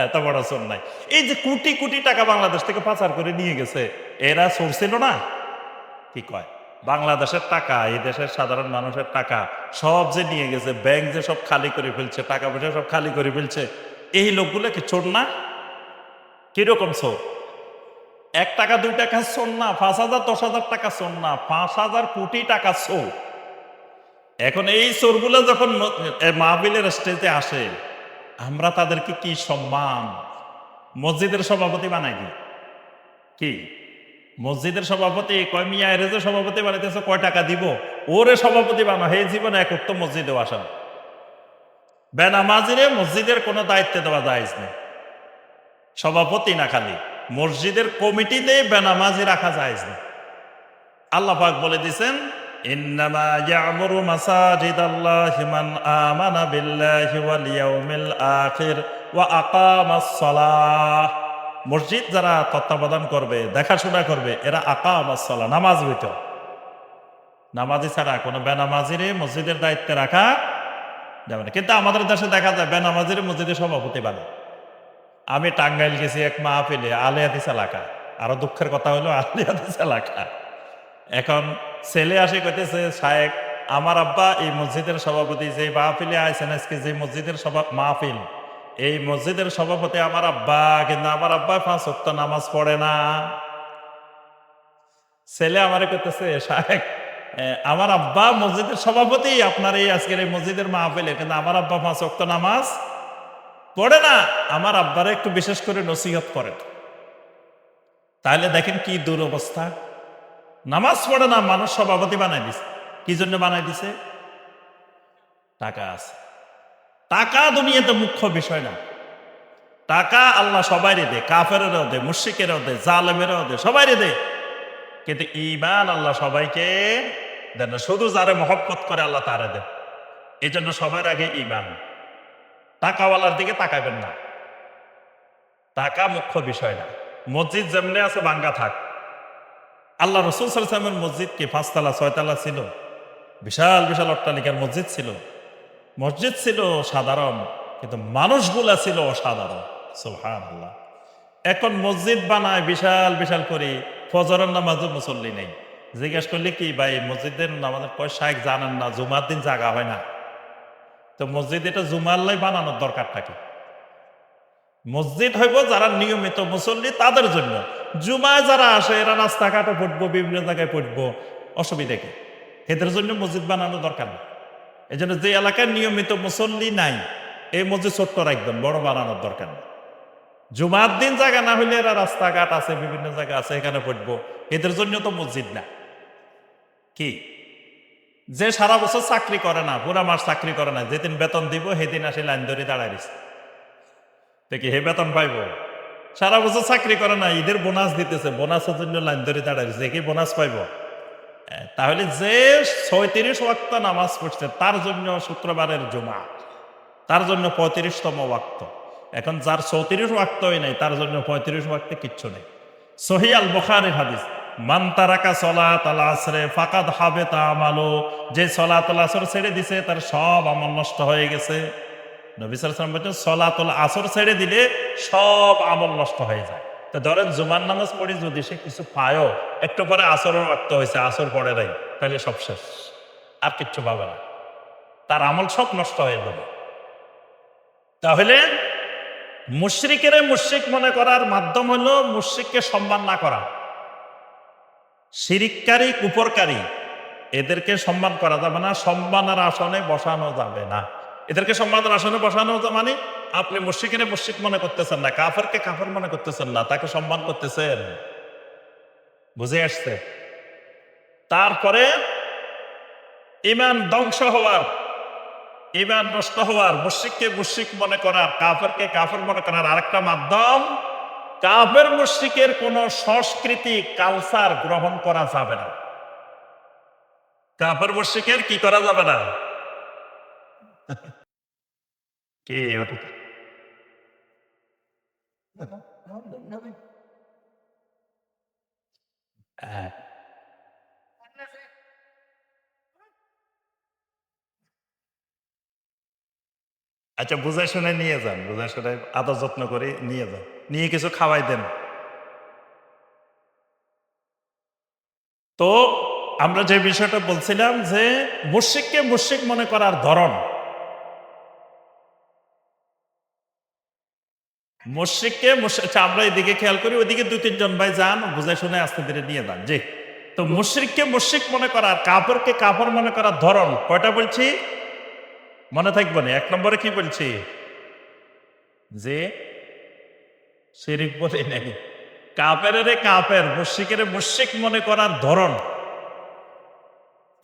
[SPEAKER 1] এত বড় চোর নাই। এই যে কোটি কোটি টাকা বাংলাদেশ থেকে পাচার করে নিয়ে গেছে, এরা চোর ছিল না? কি কয়? বাংলাদেশের টাকা, এই দেশের সাধারণ মানুষের টাকা সব যে নিয়ে গেছে, ব্যাংক যে সব খালি করে ফেলছে, টাকা পয়সা সব খালি করে ফেলছে, এই লোকগুলো কি চোর না? কিরকম চোর? 1 টাকা 2 টাকা চোর না, 5000 10,000 টাকা চোর না, 5000 কোটি টাকা চোর। এখন এই চোরগুলো যখন মাহফিলের স্টেজে আসে, আমরা তাদেরকে কি সম্মান? মসজিদের সভাপতি বানাই দিই কি? মসজিদের সভাপতি কয় মিয়া এর যে সভাপতি বানাইতেছে কয় টাকা দিব? ওরে সভাপতি বানা, হে জীবনে এক উত্তম মসজিদেও আসেন। বেনামাজিরে মসজিদের কোনো দায়িত্ব দেওয়া যায় না। সভাপতি না, খালি মসজিদের কমিটিতে বেনামাজি রাখা যায় না। আল্লাহ পাক বলে দিয়েছেন, ইন্নামা ইয়ামুরু মাসাজিদাল্লাহি মান আমানা বিল্লাহি ওয়াল ইয়াউমিল আখির ওয়া আকামাস সালাহ। মসজিদ যারা তত্ত্বাবধান করবে, দেখাশোনা করবে, এরা আকামাস সালাহ, নামাজ হইতো। নামাজি ছাড়া কোনো বেনামাজিরে মসজিদের দায়িত্বে রাখা যাবে না। কিন্তু আমাদের দেশে দেখা যায় বেনামাজিরে মসজিদের সভাপতি বানায়। আমি টাঙ্গাইল গেছি এক মাহফিলে, আলে হাদিস এলাকা। আরো দুঃখের কথা হলো আলে হাদিস এলাকা। এখন ছেলে আসে কইতেছে, শায়েখ আমার আব্বা এই মসজিদের সভাপতি, যে মাহফিলে আইছেন আজকে, যে মসজিদের মাহফিল, এই মসজিদের সভাপতি আমার আব্বা, কিন্তু আমার আব্বা 5 ওয়াক্ত নামাজ পড়ে না। ছেলে আমারে কইতেছে, শায়েখ আমার আব্বা মসজিদের সভাপতি আপনার এই আজকের এই মসজিদের মাহফিলে, কিন্তু আমার আব্বা 5 ওয়াক্ত নামাজ পড়ে না। আমার আব্বারে একটু বিশেষ করে নসিহত করেন। তাহলে দেখেন কি দুরবস্থা। নামাজ পড়ে না, মানুষ সভাপতি বানাই দিছে। কি জন্য বানাই দিছে? টাকা আছে। টাকা দুনিয়াতে মুখ্য বিষয় না। টাকা আল্লাহ সবাইরে দে, কাফেরেরও দে, মুশরিকেরও দে, জালেমেরও দে, সবাইরে দে। কিন্তু ঈমান আল্লাহ সবাইকে দেন না, শুধু যারে মহব্বত করে আল্লাহ তারে দেন। এই জন্য সবার আগে ঈমান। টাকাওয়ালার দিকে তাকাবেন না, টাকা মুখ্য বিষয় না। মসজিদ যেমনি আছে ভাঙ্গা থাক। আল্লাহ রসুল সাল্লাল্লাহু আলাইহি ওয়াসাল্লামের মসজিদ কি 5 তলা 6 তলা ছিল? বিশাল বিশাল অট্টালিকার মসজিদ ছিল। মসজিদ ছিল সাধারণ, কিন্তু মানুষগুলা ছিল অসাধারণ। সুবহানাল্লাহ। এখন মসজিদ বানায় বিশাল বিশাল করে, ফজরের নামাজও মুসল্লি নেই। জিজ্ঞেস করলে কি ভাই মসজিদের নামাজের পয়সা জানেন না, জুমার দিন জাগা হয় না, তো মসজিদ এটা জুমাল্লাই বানানোর দরকারটা কি? মসজিদ হইব যারা নিয়মিত মুসল্লি তাদের জন্য। জুমায় যারা আসে এরা রাস্তাঘাটে পড়বো, বিভিন্ন জায়গায় পড়বো, অসুবিধা কি? এদের জন্য মসজিদ বানানো দরকার নেই। এই জন্য যে এলাকায় নিয়মিত মুসল্লি নাই, এই মসজিদ ছোট্ট রাখবেন, বড় বানানোর দরকার নেই। জুমার দিন জায়গা না হইলে এরা রাস্তাঘাট আছে, বিভিন্ন জায়গা আছে, এখানে পড়বো, এদের জন্য তো মসজিদ না। কি যে সারা বছর চাকরি করে না, পুরা মাস চাকরি করে না, যেদিন বেতন দিব সেদিন আসে লাইন ধরে দাঁড়ায় দিচ্ছে, দেখি হে বেতন পাইব? সারা বছর চাকরি করে না, ঈদের বোনাস দিতেছে, বোনাসের জন্য লাইন ধরে দাঁড়ায় দিচ্ছে, কি বোনাস পাইব? তাহলে যে 36 ওয়াক্ত নামাজ পড়ছে তার জন্য শুক্রবারের জুমা, তার জন্য 35তম ওয়াক্ত। এখন যার 34 ওয়াক্তই নাই তার জন্য 35 ওয়াক্তে কিচ্ছু নেই। সহিহ আল বুখারীর হাদিস, মান তারাকা সালাতাল আসরে ফাকাদ হাবিতা আমালু, যে সালাতুল আসর ছেড়ে দিছে তার সব আমল নষ্ট হয়ে গেছে। নবী সাল্লাল্লাহু আলাইহি ওয়াসাল্লাম বলেন সালাতুল আসর ছেড়ে দিলে সব আমল নষ্ট হয়ে যায়। তো ধরেন জুমার নামাজ পড়ি যদি সে কিছু পায়ও, একটু পরে আসরের ওয়াক্ত হয়েছে, আসর পড়ে নাই, তাহলে সব শেষ, আর কিচ্ছু পাবে না, তার আমল সব নষ্ট হয়ে যাবে। তাহলে মুশরিকের মুশরিক মনে করার মাধ্যম হলো মুশরিককে সম্মান না করা। শিরিককারী কুফরকারী এদেরকে সম্মান করা যাবে না, সম্মানের আসনে বসানো যাবে না। এদেরকে সম্মানের আসনে বসানো মানে আপনি মুশরিকের মুশরিক মনে করতেছেন না, কাফেরকে কাফের মনে করতেছেন না, তাকে সম্মান করতেছেন। বুঝে আসছে? তারপরে ঈমান ধ্বংস হওয়ার, ঈমান নষ্ট হওয়ার, মুশরিককে মুশরিক মনে করার, কাফেরকে কাফের মনে করার আরেকটা মাধ্যম, কাফের মুশরিকের কোন সংস্কৃতি কালচার গ্রহণ করা যাবে না। কাফের মুশরিকের কি করা যাবে না? কি ওটা? হ্যাঁ। আচ্ছা, বুঝে শুনে নিয়ে যান, বুঝে শুনে আদর যত্ন করে নিয়ে যান, নিয়ে কিছু খাওয়াই দেন। তো আমরা যে বিষয়টা বলছিলাম যে মুশরিককে মুশরিক মনে করার ধরন, মুশরিককে আচ্ছা আমরা এদিকে খেয়াল করি, ওইদিকে দুই তিনজন ভাই যান, বুঝে শুনে আস্তে ধীরে নিয়ে যান। জি। তো মুশরিককে মুশরিক মনে করার, কাফেরকে কাফের মনে করার ধরন কয়টা বলছি? মনে থাকবে না। এক নম্বরে কি বলছি? যে শিরিক বলে নাই, কাফের কাফের, মুশরিকের মুশরিক মনে করার ধরন,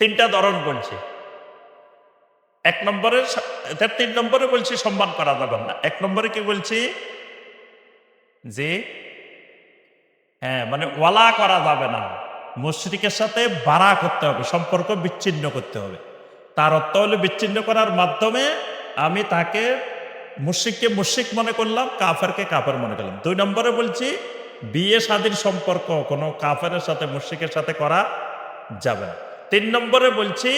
[SPEAKER 1] তিনটা ধরন বলছি। এক নম্বরে, এটা ৩ নম্বরে বলছি সম্মান করা যাবে না। এক নম্বরে কি বলছি? যে হ্যাঁ, মানে ওয়ালা করা যাবে না, মুশরিকের সাথে বাড়া করতে হবে, সম্পর্ক বিচ্ছিন্ন করতে হবে। তার অর্থ হলো বিচ্ছিন্ন করার মাধ্যমে আমি তাকে মুশরিককে মুশরিক মনে করলাম, কাফেরকে কাফের মনে করলাম। ২ নম্বরে বলছি বিয়ে শাদীর সম্পর্ক কোনো কাফের সাথে মুশরিকের সাথে করা যাবে না। ৩ নম্বরে বলছি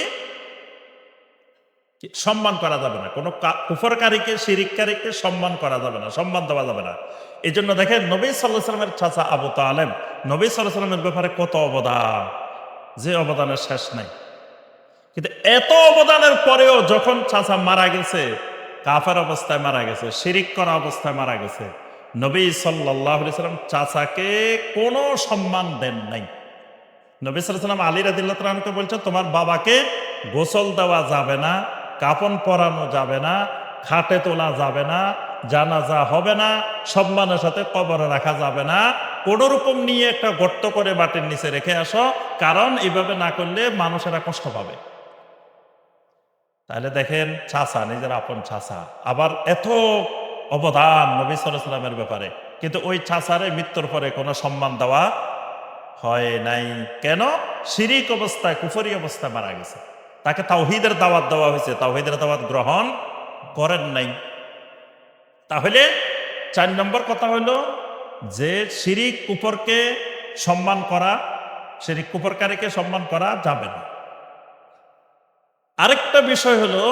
[SPEAKER 1] সম্মান করা যাবে না, কোনো কুফরকারীকে শিরিককারীকে সম্মান করা যাবে না, সম্মান দেওয়া যাবে না। এই জন্য দেখেন নবী সাল্লাল্লাহু আলাইহি ওয়াসাল্লামের চাচা আবু তালেব, নবী সাল্লাল্লাহু আলাইহি ওয়াসাল্লামের ব্যাপারে কত অবদান, যে অবদানের শেষ নাই। কিন্তু এত অবদানের পরেও যখন চাচা মারা গেছে, কাফের অবস্থায় মারা গেছে, শিরিক করা অবস্থায় মারা গেছে, নবী সাল্লাল্লাহু আলাইহি ওয়াসাল্লাম চাচাকে কোনো সম্মান দেন নাই। নবী সাল্লাল্লাহু আলাইহি ওয়াসাল্লাম আলী রাদিয়াল্লাহু তাআলা আনহুকে বলছেন, তোমার বাবাকে গোসল দেওয়া যাবে না, কাফন পরানো যাবে না, খাটে তোলা যাবে না, জানাজা হবে না, সম্মানের সাথে কবরে রাখা যাবে না, কোন রকম নিয়ে একটা গর্ত করে মাটির নিচে রেখে আসো, কারণ এইভাবে না করলে মানুষেরা কষ্ট পাবে। তাহলে দেখেন চাচা, নিজের আপন চাচা, আবার এত অবদান নবী সাল্লাল্লাহু আলাইহি ওয়াসাল্লামের ব্যাপারে, কিন্তু ওই চাচারে মৃত্যুর পরে কোনো সম্মান দেওয়া হয় নাই। কেন? শিরিক অবস্থায়, কুফরি অবস্থায় মারা গেছে। তাকে তাওহীদের দাওয়াত দেওয়া হয়েছে, তাওহীদের দাওয়াত গ্রহণ করেন নাই। তাহলে ৪ নম্বর কথা হলো যে শিরিক কুফরকে সম্মান করা, শিরিক কুফরকারীকে সম্মান করা যাবে না। আরেকটা বিষয় হলো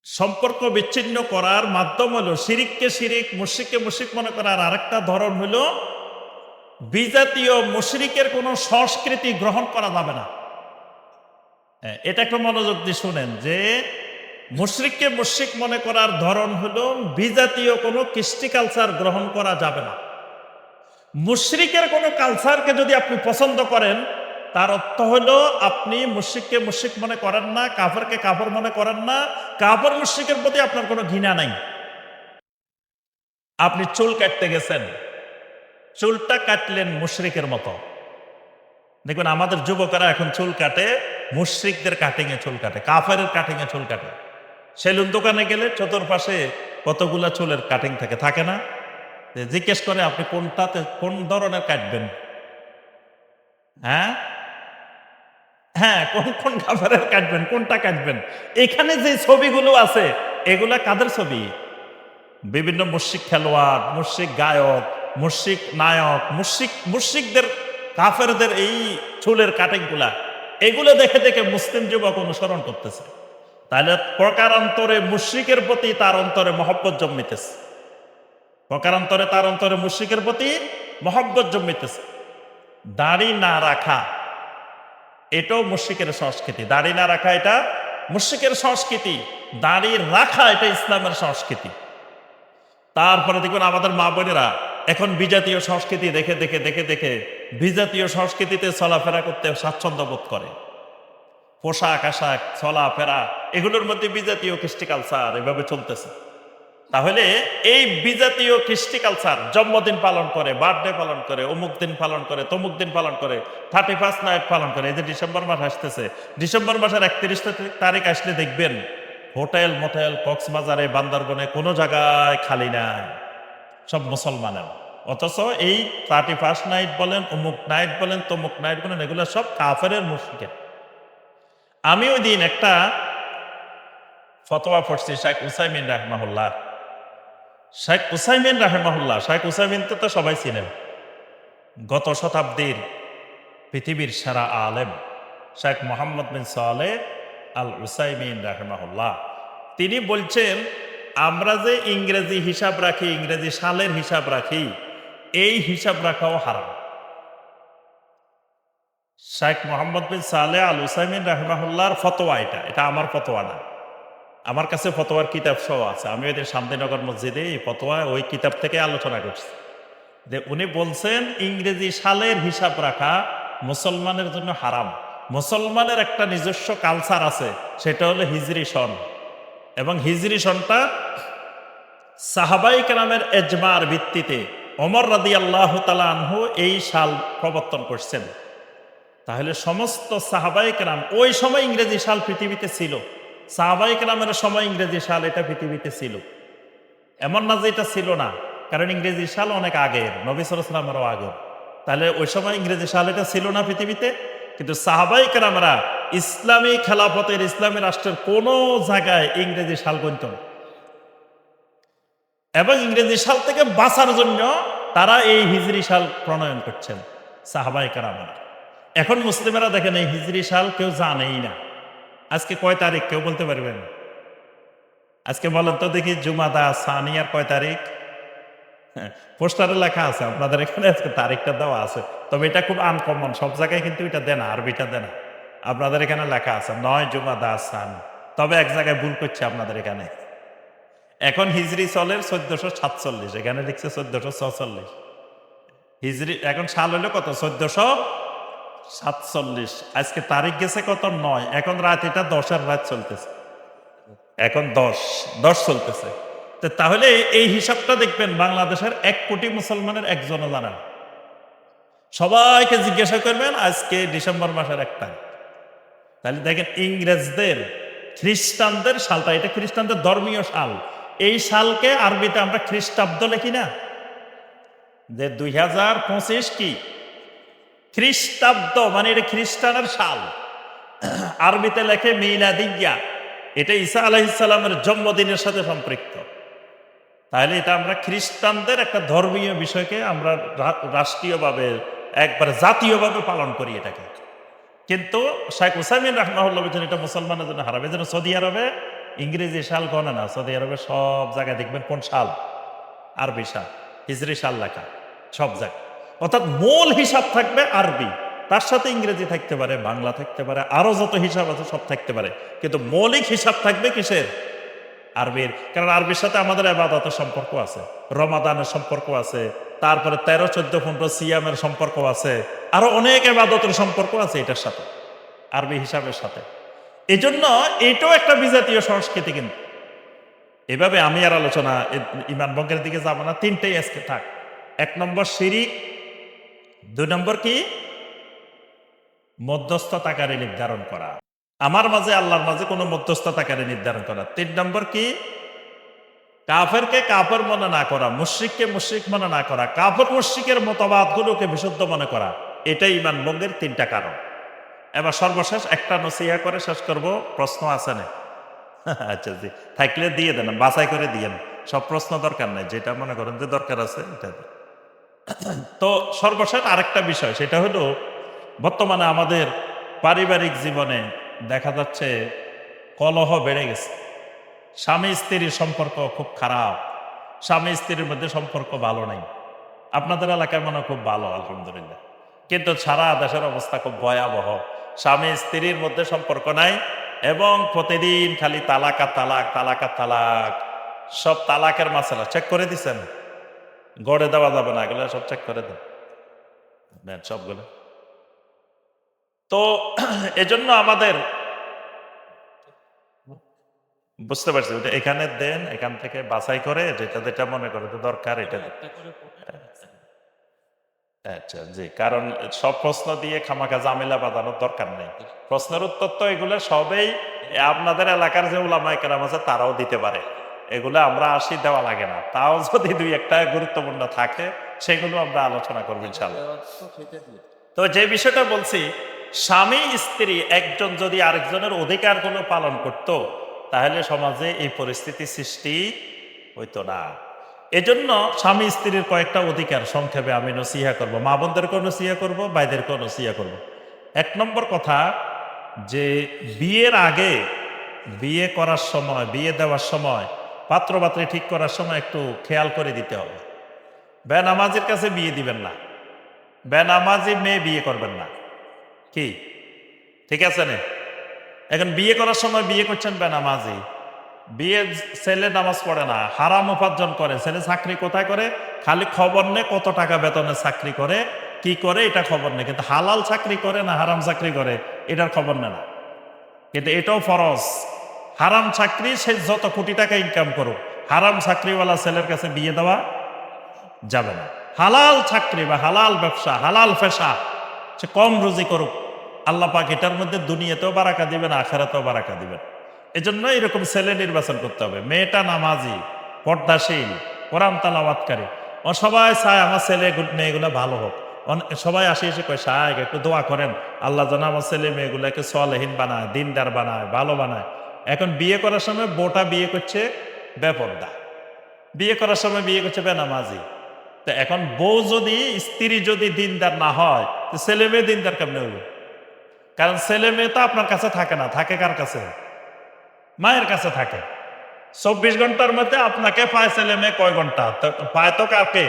[SPEAKER 1] সম্পর্ক বিচ্ছিন্ন করার মাধ্যম হলো শিরিককে শিরিক, মুশরিককে মুশরিক মনে করার আরেকটা ধরন হলো বিজাতীয় মুশরিকের কোনো সংস্কৃতি গ্রহণ করা যাবে না। এটা একটু মনোযোগ দিয়ে শুনেন যে মুশরিককে মুশরিক মনে করার ধরন হলো বিজাতীয় কোনো কৃষ্টি কালচার গ্রহণ করা যাবে না। মুশরিকের কোনো কালচারকে যদি আপনি পছন্দ করেন, তার অর্থ হলো আপনি মুশরিককে মুশরিক মনে করেন না, কাফেরকে কাফের মনে করেন না, কাফের মুশরিকের প্রতি আপনার কোনো ঘৃণা নাই। আপনি চুল কাটতে গেছেন, চুলটা কাটলেন মুশরিকের মতো। দেখবেন আমাদের যুবকেরা এখন চুল কাটে, মুশরিকদের কাটিং এ চুল কাটে, কাফের কাটিং এ চুল কাটে। সেলুন দোকানে গেলে চতুর্পাশে কতগুলা চুলের কাটিং থাকে না? জিজ্ঞেস করে আপনি কোনটাতে, কোন ধরনের কাটবেন? হ্যাঁ হ্যাঁ, কোন কোন কাফেরের কাটবেন, কোনটা কাটবেন? এখানে যে ছবিগুলো আছে এগুলা কাদের ছবি? বিভিন্ন মুশরিক খেলোয়াড়, মুশরিক গায়ক, মুশরিক নায়ক, মুশরিকদের, কাফেরদের এই চুলের কাটিং গুলা, এগুলো দেখে দেখে মুসলিম যুবক অনুসরণ করতেছে। তাহলে প্রকারান্তরে মুশরিকের প্রতি তার অন্তরে মহব্বত জন্মিতেছে, প্রকারান্তরে তার অন্তরে মুশরিকের প্রতি মহব্বত জন্মিতেছে। দাড়ি না রাখা এটাও মুশরিকের সংস্কৃতি, দাড়ি না রাখা এটা মুশরিকের সংস্কৃতি, দাড়ি রাখা এটা ইসলামের সংস্কৃতি। তারপরে দেখবেন আমাদের মা বোনেরা এখন বিজাতীয় সংস্কৃতি দেখে দেখে দেখে দেখে বিজাতীয় সংস্কৃতিতে চলাফেরা করতে স্বাচ্ছন্দ্য বোধ করে। পোশাক আশাক চলাফেরা এগুলোর মধ্যে বিজাতীয় কৃষ্টি কালচার এভাবে চলতেছে। তাহলে এই বিজাতীয় কৃষ্টি কালচার জন্মদিন পালন করে, বার্থডে পালন করে, অমুক দিন পালন করে, তমুক দিন পালন করে, 31 নাইট পালন করে। এই যে ডিসেম্বর মাস আসতেছে, ডিসেম্বর মাসের 31 তারিখ আসলে দেখবেন হোটেল মোটেল কক্সবাজারে বান্দরবনে কোনো জায়গায় খালি নাই, সব মুসলমানের। অথচ এই 31 নাইট বলেন, অমুক নাইট বলেন, তমুক নাইট বলেন, এগুলো সব কাফেরের মুশরিকের। আমি ওই দিন একটা ফতোয়া পড়ছি শেখ উসাইমিন রাহমাহুল্লাহ। শেখ উসাইমিন রাহমাহুল্লাহ, শেখ উসাইমিন তো সবাই চিনেন, গত শতাব্দীর পৃথিবীর সেরা আলেম শেখ মোহাম্মদ বিন সালেহ আল উসাইমিন রাহমাহুল্লাহ। তিনি বলছেন, আমরা যে ইংরেজি হিসাব রাখি, ইংরেজি সালের হিসাব রাখি, এই হিসাব রাখাও হারাম। শেখ মোহাম্মদ বিন সালেহ আল উসাইমিন রাহমাহুল্লাহর ফতোয়া এটা আমার ফতোয়া না। আমার কাছে ফতোয়ার কিতাব সহ আছে। আমি ওই দিন শান্তিনগর মসজিদে এই ফতোয়া ওই কিতাব থেকে আলোচনা করছি যে উনি বলছেন ইংরেজি সালের হিসাব রাখা মুসলমানের জন্য হারাম। মুসলমানের একটা নিজস্ব কালচার আছে, সেটা হলো হিজরি সন, এবং হিজরি সনটা সাহাবাই কেরামের এজমার ভিত্তিতে ওমর রাদিয়াল্লাহু তাআলা আনহু এই সাল প্রবর্তন করছেন। তাহলে সমস্ত সাহাবাই কেরাম, ওই সময় ইংরেজি সাল পৃথিবীতে ছিল, সাহাবাই কেরামের সময় ইংরেজি সাল এটা পৃথিবীতে ছিল। এমন না যে এটা ছিল না, কারণ ইংরেজি সাল অনেক আগের, নবী সাল্লাল্লাহু আলাইহি ওয়াসাল্লামেরও আগের। তাহলে ওই সময় ইংরেজি সাল এটা ছিল না পৃথিবীতে। কিন্তু সাহাবাই কেরামরা ইসলামী খেলাফতের, ইসলামী রাষ্ট্রের কোন জায়গায় ইংরেজি সাল গণিত না, এবং ইংরেজি সাল থেকে বাঁচার জন্য তারা এই হিজরি সাল প্রণয়ন করছেন সাহাবাই কেরামরা। এখন মুসলিমেরা দেখেন এই হিজরি সাল কেউ জানেই না। আজকে কয় তারিখ কেউ বলতে পারবেন? আজকে বলেন তো দেখি, জুমাদা সানিয়ার কয় তারিখ? পোস্টারে লেখা আছে, আপনাদের এখানে আজকে তারিখটা দেওয়া আছে, তবে এটা খুব আনকমন, সব জায়গায় কিন্তু এটা দেয় না, আরবিটা দেয় না। আপনাদের এখানে লেখা আছে 9 জুমাদা সান, তবে এক জায়গায় ভুল করছে আপনাদের এখানে। এখন হিজরি চলের 1447, এখানে লিখছে 1446। হিজরি এখন সাল হলো কত? 1447। আজকে তারিখ গেছে কত? 9। এখন রাত, এটা 10-এর রাত চলতেছে, এখন 10 চলতেছে। তাহলে এই হিসাবটা দেখবেন বাংলাদেশের 1 কোটি মুসলমানের একজনও জানেন। সবাইকে জিজ্ঞাসা করবেন আজকে ডিসেম্বর মাসের 1 তারিখ। তাহলে দেখেন ইংরেজদের, খ্রিস্টানদের সালটা, এটা খ্রিস্টানদের ধর্মীয় সাল। এই সালকে আরবিতে আমরা খ্রিস্টাব্দ লিখি না, যে 2025 কি খ্রিস্টাব্দ, মানে এটা খ্রিস্টানের সাল। আরবিতে লেখে মিলাদিয়া, এটা ঈসা আলাইহিস সালামের জন্মদিনের সাথে সম্পৃক্ত। তাহলে এটা আমরা খ্রিস্টানদের একটা ধর্মীয় বিষয়কে আমরা রাষ্ট্রীয়ভাবে, একবার জাতীয়ভাবে পালন করি এটাকে। কিন্তু শেখ উসাইমিন রাহমাহুল্লাহ বলেছেন এটা মুসলমানের জন্য হারাম। এই জন্য সৌদি আরবে ইংরেজি সাল গণে না, সৌদি আরবে সব জায়গায় দেখবেন কোন সাল? আরবি সাল, হিজরি সাল লেখা সব জায়গায়। অর্থাৎ মূল হিসাব থাকবে আরবি, তার সাথে ইংরেজি থাকতে পারে, বাংলা থাকতে পারে, আরো যত হিসাব আছে সব থাকতে পারে, কিন্তু মৌলিক হিসাব থাকবে কিসের? আরবির। কারণ আরবির সাথে আমাদের ইবাদতের সম্পর্ক আছে, রমাদানের সম্পর্ক আছে, তারপরে 13, 14, 15 সিয়ামের সম্পর্ক আছে, আরো অনেক ইবাদতের সম্পর্ক আছে এটার সাথে, আরবি হিসাবের সাথে। এই জন্য এটাও একটা বিজাতীয় সংস্কৃতি। কিন্তু এভাবে আমি আর আলোচনা ইমান ভঙ্গের দিকে যাব না, 3টেই আজকে থাক। 1 নম্বর শিরিক, 2 নম্বর কি মধ্যস্থতাকারী নির্ধারণ করা, আমার মাঝে আল্লাহর মাঝে কোনো মধ্যস্থতাকারী নির্ধারণ করা। 3 নম্বর কি কাফেরকে কাফের মনে না করা, মুশরিককে মুশরিক মনে না করা, কাফের মুশরিকের মতবাদগুলোকে বিশুদ্ধ মনে করা। এটাই ইমান ভঙ্গের 3টা কারণ। এবার সর্বশেষ একটা নসিহা করে শেষ করব। প্রশ্ন আছে না? আচ্ছা জি, থাকলে দিয়ে দেন, বাছাই করে দিয়েন, সব প্রশ্ন দরকার নাই, যেটা মনে করেন যে দরকার আছে এটা। তো সর্বশেষ আরেকটা বিষয়, সেটা হলো বর্তমানে আমাদের পারিবারিক জীবনে দেখা যাচ্ছে কলহ বেড়ে গেছে। স্বামী স্ত্রীর সম্পর্ক খুব খারাপ, স্বামী স্ত্রীর মধ্যে সম্পর্ক ভালো নাই। আপনাদের এলাকায় মনে খুব ভালো আলহামদুলিল্লাহ, কিন্তু সারা দেশের অবস্থা খুব ভয়াবহ। স্বামী স্ত্রীর মধ্যে সম্পর্ক নাই, এবং প্রতিদিন খালি তালাক আর তালাক, তালাক আর তালাক। সব তালাকের মাসালা চেক করে দিচ্ছেন, গড়ে দেওয়া যাবে না, এগুলো সব চেক করে দেন সবগুলো। তো এজন্য আমাদের বুঝতে পারছি, ওটা এখানে দেন, এখান থেকে বাছাই করে যেটা যেটা মনে করে যে দরকার এটা দেন। আচ্ছা জি, কারণ সব প্রশ্ন দিয়ে খামাখা ঝামেলা বাঁধানোর দরকার নেই। প্রশ্নের উত্তর তো এগুলো সবেই আপনাদের এলাকার যে উলামায়ে কেরাম আছে তারাও দিতে পারে, এগুলো আমরা আসি দেওয়া লাগে না। তাও যদি দুই একটা গুরুত্বপূর্ণ থাকে সেগুলো আমরা আলোচনা করবো ইনশাআল্লাহ। তো যে বিষয়টা বলছি, স্বামী স্ত্রী একজন যদি আরেকজনের অধিকারগুলো পালন করত, তাহলে সমাজে এই পরিস্থিতি সৃষ্টি হইতো না। এজন্য স্বামী স্ত্রীর কয়েকটা অধিকার সংক্ষেপে আমি নসিহা করব, মা বোনদেরকেও নসিহা করব, ভাইদেরকেও নসিহা করব। এক নম্বর কথা, যে বিয়ের আগে, বিয়ে করার সময়, বিয়ে দেওয়ার সময়, পাত্রপাত্রী ঠিক করার সময় একটু খেয়াল করে দিতে হবে। বেনামাজির কাছে বিয়ে দিবেন না, বেনামাজি মেয়ে বিয়ে করবেন না। কি ঠিক আছে না? এখন বিয়ে করার সময় বিয়ে করছেন বেনামাজি, বিয়ে ছেলে নামাজ পড়ে না, হারাম উপার্জন করে, ছেলে চাকরি কোথায় করে খালি খবর নেই, কত টাকা বেতনে চাকরি করে, কি করে এটা খবর নেই, কিন্তু হালাল চাকরি করে না হারাম চাকরি করে এটার খবর নেই না। কিন্তু এটাও ফরজ। হারাম চাকরি সে যত কোটি টাকা ইনকাম করুক, হারাম চাকরিওয়ালা ছেলের কাছে বিয়ে দেওয়া যাবে না। হালাল চাকরি বা হালাল ব্যবসা, হালাল পেশা, সে কম রুজি করুক, আল্লাহ পাক এটার মধ্যে দুনিয়াতেও বারাকা দিবেন, আখেরাতেও বারাকা দিবেন। এজন্য এরকম ছেলে নির্বাচন করতে হবে। মেয়েটা নামাজি, পর্দাশীল, কোরআন তালাওয়াতকারী, ও সবাই চায় আমার ছেলে মেয়েগুলো ভালো হোক। সবাই আসে এসে কয় সাহেব একটু দোয়া করেন আল্লাহ যেন আমার ছেলে মেয়েগুলোকে সলেহীন বানায়, দিনদার বানায়, ভালো বানায়। এখন বিয়ে করার সময় বোটা বিয়ে করছে বেপর্দা, বিয়ে করার সময় বিয়ে করছে বেনামাজি। তো এখন বউ যদি, স্ত্রী যদি দিনদার না হয়, তো ছেলে মেয়ে দিনদার কেমনে হইব? কারণ ছেলে মেয়ে তো আপনার কাছে থাকে না, থাকে কার কাছে? মায়ের কাছে থাকে। 24 ঘন্টার মধ্যে আপনাকে পায় ছেলে মেয়ে কয় ঘন্টা? তো পায় তো কাকে?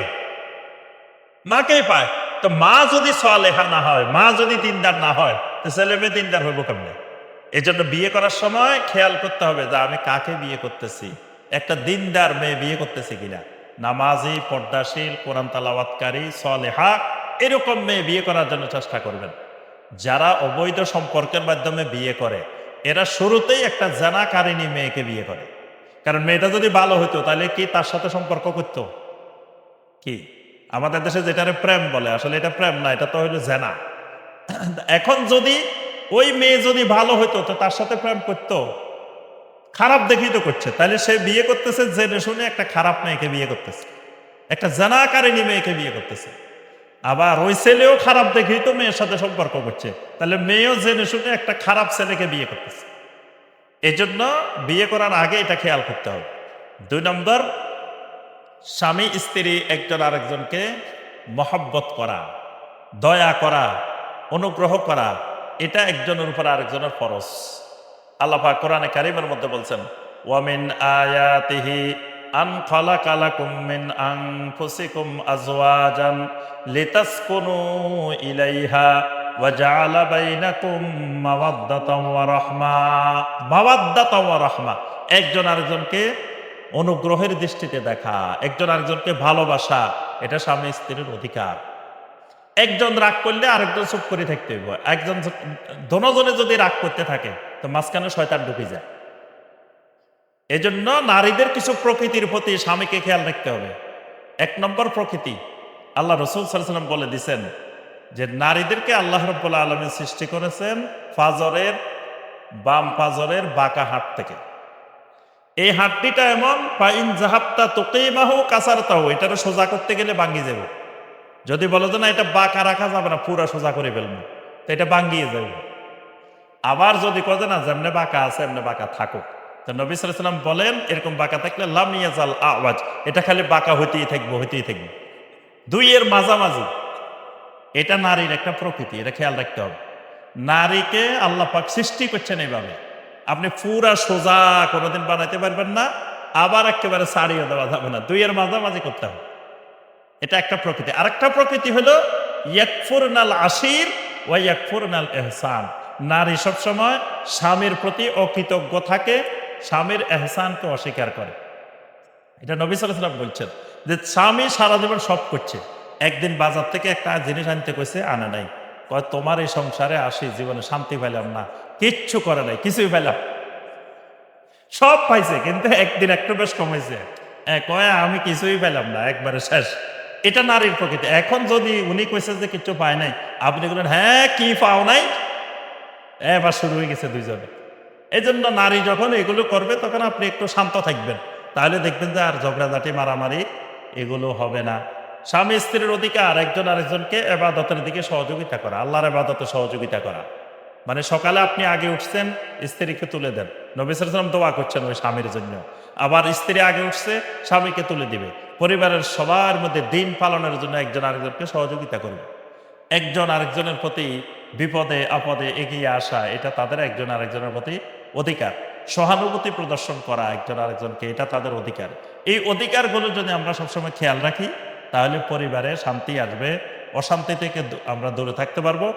[SPEAKER 1] মাকেই পায়। তো মা যদি সালেহা না হয়, মা যদি দিনদার না হয়, তো ছেলে মেয়ে দিনদার হইব কেমনে? এই জন্য বিয়ে করার সময় খেয়াল করতে হবে যে আমি কাকে বিয়ে করতেছি, একটা দিনদার মেয়ে বিয়ে করতেছি কিনা, নামাজি, পর্দাশীল, কোরআন তালাওয়াতকারী, সালেহা, এরকম মেয়ে বিয়ে করার জন্য চেষ্টা করবেন। যারা অবৈধ সম্পর্কের মাধ্যমে বিয়ে করে, এরা শুরুতেই একটা জানাকারিনী মেয়েকে বিয়ে করে। কারণ মেয়েটা যদি ভালো হতো তাহলে কি তার সাথে সম্পর্ক করতো? কি আমাদের দেশে যেটারে প্রেম বলে, আসলে এটা প্রেম না, এটা তো হইলো জেনা। এখন যদি ওই মেয়ে যদি ভালো হইতো তো তার সাথে প্রেম করতো? খারাপ দেখেই তো করছে, তাহলে সে বিয়ে করতেছে জেনে শুনে একটা খারাপ মেয়েকে বিয়ে করতেছে, একটা জানাকারিনী মেয়েকে বিয়ে করতেছে। আবার ওই ছেলেও খারাপ দেখেই তো মেয়ের সাথে সম্পর্ক করছে, তাহলে মেয়েও জেনে শুনে একটা খারাপ ছেলেকে বিয়ে করতেছে। এজন্য বিয়ে করার আগে এটা খেয়াল করতে হবে। 2 নম্বর, স্বামী স্ত্রী একজন আরেকজনকে মহব্বত করা, দয়া করা, অনুগ্রহ করা, এটা একজনের উপর আরেকজনের ফরজ। আল্লাহ পাক কোরআনে কারীমের মধ্যে বলছেন, ওয়ামিন আয়াতিহি আন খালাকা লাকুম মিন আনফুসিকুম আজওয়াজান লিতাসকুনু ইলাইহা ওয়া জাআলা বাইনাকুম মাওয়াদ্দাতাও ওয়া রাহমা। মাওয়াদ্দাতাও ওয়া রাহমা, একজন আরেকজনকে অনুগ্রহের দৃষ্টিতে দেখা, একজন আরেকজনকে ভালোবাসা, এটা স্বামী স্ত্রীর অধিকার। একজন রাগ করলে আরেকজন চুপ করে থাকতে হইব। একজন দোনোজনে যদি রাগ করতে থাকে তো মাঝখানে শয়তান ঢুকে যায়। এজন্য নারীদের কিছু প্রকৃতির প্রতি স্বামীকে খেয়াল রাখতে হবে। 1 নম্বর প্রকৃতি, আল্লাহ রাসূল সাল্লাল্লাহু আলাইহি ওয়াসাল্লাম বলে দিয়েছেন যে নারীদেরকে আল্লাহ রাব্বুল আলামিন সৃষ্টি করেছেন ফাজরের, বাম পাজরের বাঁকা হাত থেকে। এই হাড্ডিটা এমন ফাইন জাহাবতা তুকিমাহু কাসারতাহু, এটারে সোজা করতে গেলে ভাঙ্গি যাবে। যদি বলো যে না এটা বাঁকা রাখা যাবে না, পুরা সোজা করে ফেলবো, তো এটা ভাঙ্গিয়ে যাবে। আবার যদি কয়ে না যেমনে বাঁকা আছে এমনি বাঁকা থাকুক, তো নবী সাল্লাল্লাহু আলাইহি ওয়াসাল্লাম বলেন এরকম বাঁকা থাকলে লাম ইয়াজাল আওয়াজ, এটা খালি বাঁকা হইতেই থাকবো, হইতেই থাকবো। 2 এর মাঝামাঝি, এটা নারীর একটা প্রকৃতি, এটা খেয়াল রাখতে হবে। নারীকে আল্লাহ পাক সৃষ্টি করছেন এইভাবে, আপনি পুরা সোজা কোনোদিন বানাইতে পারবেন না, আবার একেবারে ছাড়িয়ে দেওয়া যাবে না, 2 এর মাঝামাঝি করতে হবে। এটা একটা প্রকৃতি। আরেকটা প্রকৃতি হলো ইয়াকফুরনাল আশির ওয়া ইয়াকফুরনাল ইহসান। নারী সবসময় স্বামীর প্রতি অকৃতজ্ঞ থাকে, স্বামীর এহসানকে অস্বীকার করে। এটা নবী সাল্লাল্লাহু আলাইহি ওয়াসাল্লাম বলছেন যে স্বামী সারা জীবন সব করছে, একদিন বাজার থেকে একটা জিনিস আনতে কইছে, আনে নাই, কয় তোমার এই সংসারে আসি জীবনে শান্তি পাইলাম না, কিচ্ছু করে নাই, কিছুই পাইলাম। সব পাইছে, কিন্তু একদিন একটু বেশ কমেছে। কয় আমি কিছুই পেলাম না, একবারে শেষ। এটা নারীর প্রকৃতি। এখন যদি উনি কইছে যে কিছু পায় নাই, আপনি বলেন হ্যাঁ কি পাও নাই, এবার শুরু হয়ে গেছে দুইজনে। এই জন্য নারী যখন এগুলো করবে তখন আপনি একটু শান্ত থাকবেন, তাহলে দেখবেন যে আর ঝগড়াঝাটি মারামারি এগুলো হবে না। স্বামী স্ত্রীর অধিকার একজন আরেকজনকে এবাদতের দিকে সহযোগিতা করা, আল্লাহর এবাদতে সহযোগিতা করা। মানে সকালে আপনি আগে উঠছেন, স্ত্রীকে তুলে দেন। নবী সাল্লাল্লাহু আলাইহি ওয়াসাল্লাম দোয়া করছেন ওই স্বামীর জন্য। আবার স্ত্রী আগে উঠছে, স্বামীকে তুলে দিবে। পরিবারের সবার মধ্যে দিন পালনের জন্য একজন আরেকজনকে সহযোগিতা করবে। একজন আরেকজনের প্রতি বিপদে আপদে এগিয়ে আসা, এটা তাদের একজন আরেকজনের প্রতি অধিকার। সহানুভূতি প্রদর্শন করা একজন আরেকজনকে, এটা তাদের অধিকার। এই অধিকারগুলো যদি আমরা সবসময় খেয়াল রাখি, তাহলে পরিবারে শান্তি আসবে, অশান্তি থেকে আমরা দূরে থাকতে পারবো।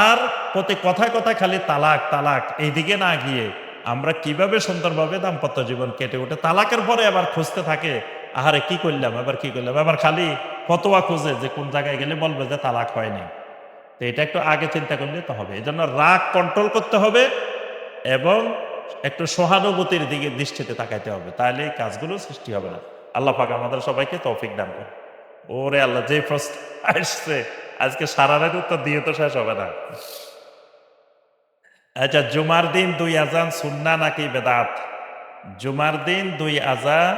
[SPEAKER 1] আর প্রতি কথায় কথায় খালি তালাক তালাক এইদিকে না গিয়ে আমরা কিভাবে সুন্দরভাবে দাম্পত্য জীবন কেটে ওঠে, তালাকের পরে আবার খুঁজতে থাকে, আহারে কি করলাম, এবার কি করলাম, এবার খালি ফতোয়া খুঁজে যে কোন জায়গায় গেলে বলবে যে তালাক হয়নি। তো এটা একটু আগে চিন্তা করলে তো হবে। এই জন্য রাগ কন্ট্রোল করতে হবে এবং একটু সহানুভূতির দিকে দৃষ্টিতে তাকাইতে হবে, তাহলে এই কাজগুলো সৃষ্টি হবে না। আল্লাহ পাক আমাদের সবাইকে তৌফিক দান করে। ওরে আল্লাহ, যে প্রশ্ন আসছে আজকে সারা রাত উত্তর দিয়ে তো শেষ হবে না। আচ্ছা, জুমার দিন 2 আজান সুন্নাহ নাকি বেদাত? জুমার দিন 2 আজান,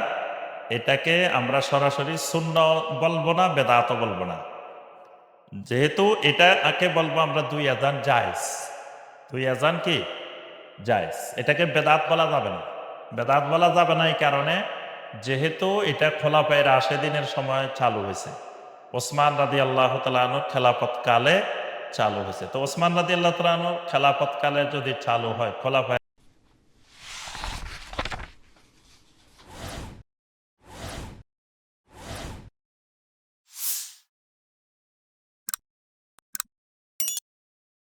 [SPEAKER 1] এটাকে আমরা সরাসরি সুন্নাহ বলবো না, বেদাতও বলবো না। যেহেতু এটাকে বলবো আমরা 2 আজান জায়েজ। 2 আজান কি জায়েজ, এটাকে বেদাত বলা যাবে না। বেদাত বলা যাবে না এই কারণে, যেহেতু এটা খোলাফায়ে রাশেদিনের সময় চালু হয়েছে। ওসমান রাদিয়াল্লাহু তাআলা আনহুর খেলাফত কালে চালু হয়েছে। তো ওসমান রাদিয়াল্লাহু তাআলা আনহুর খেলাফত কালে যদি চালু হয়, খোলাফায়ে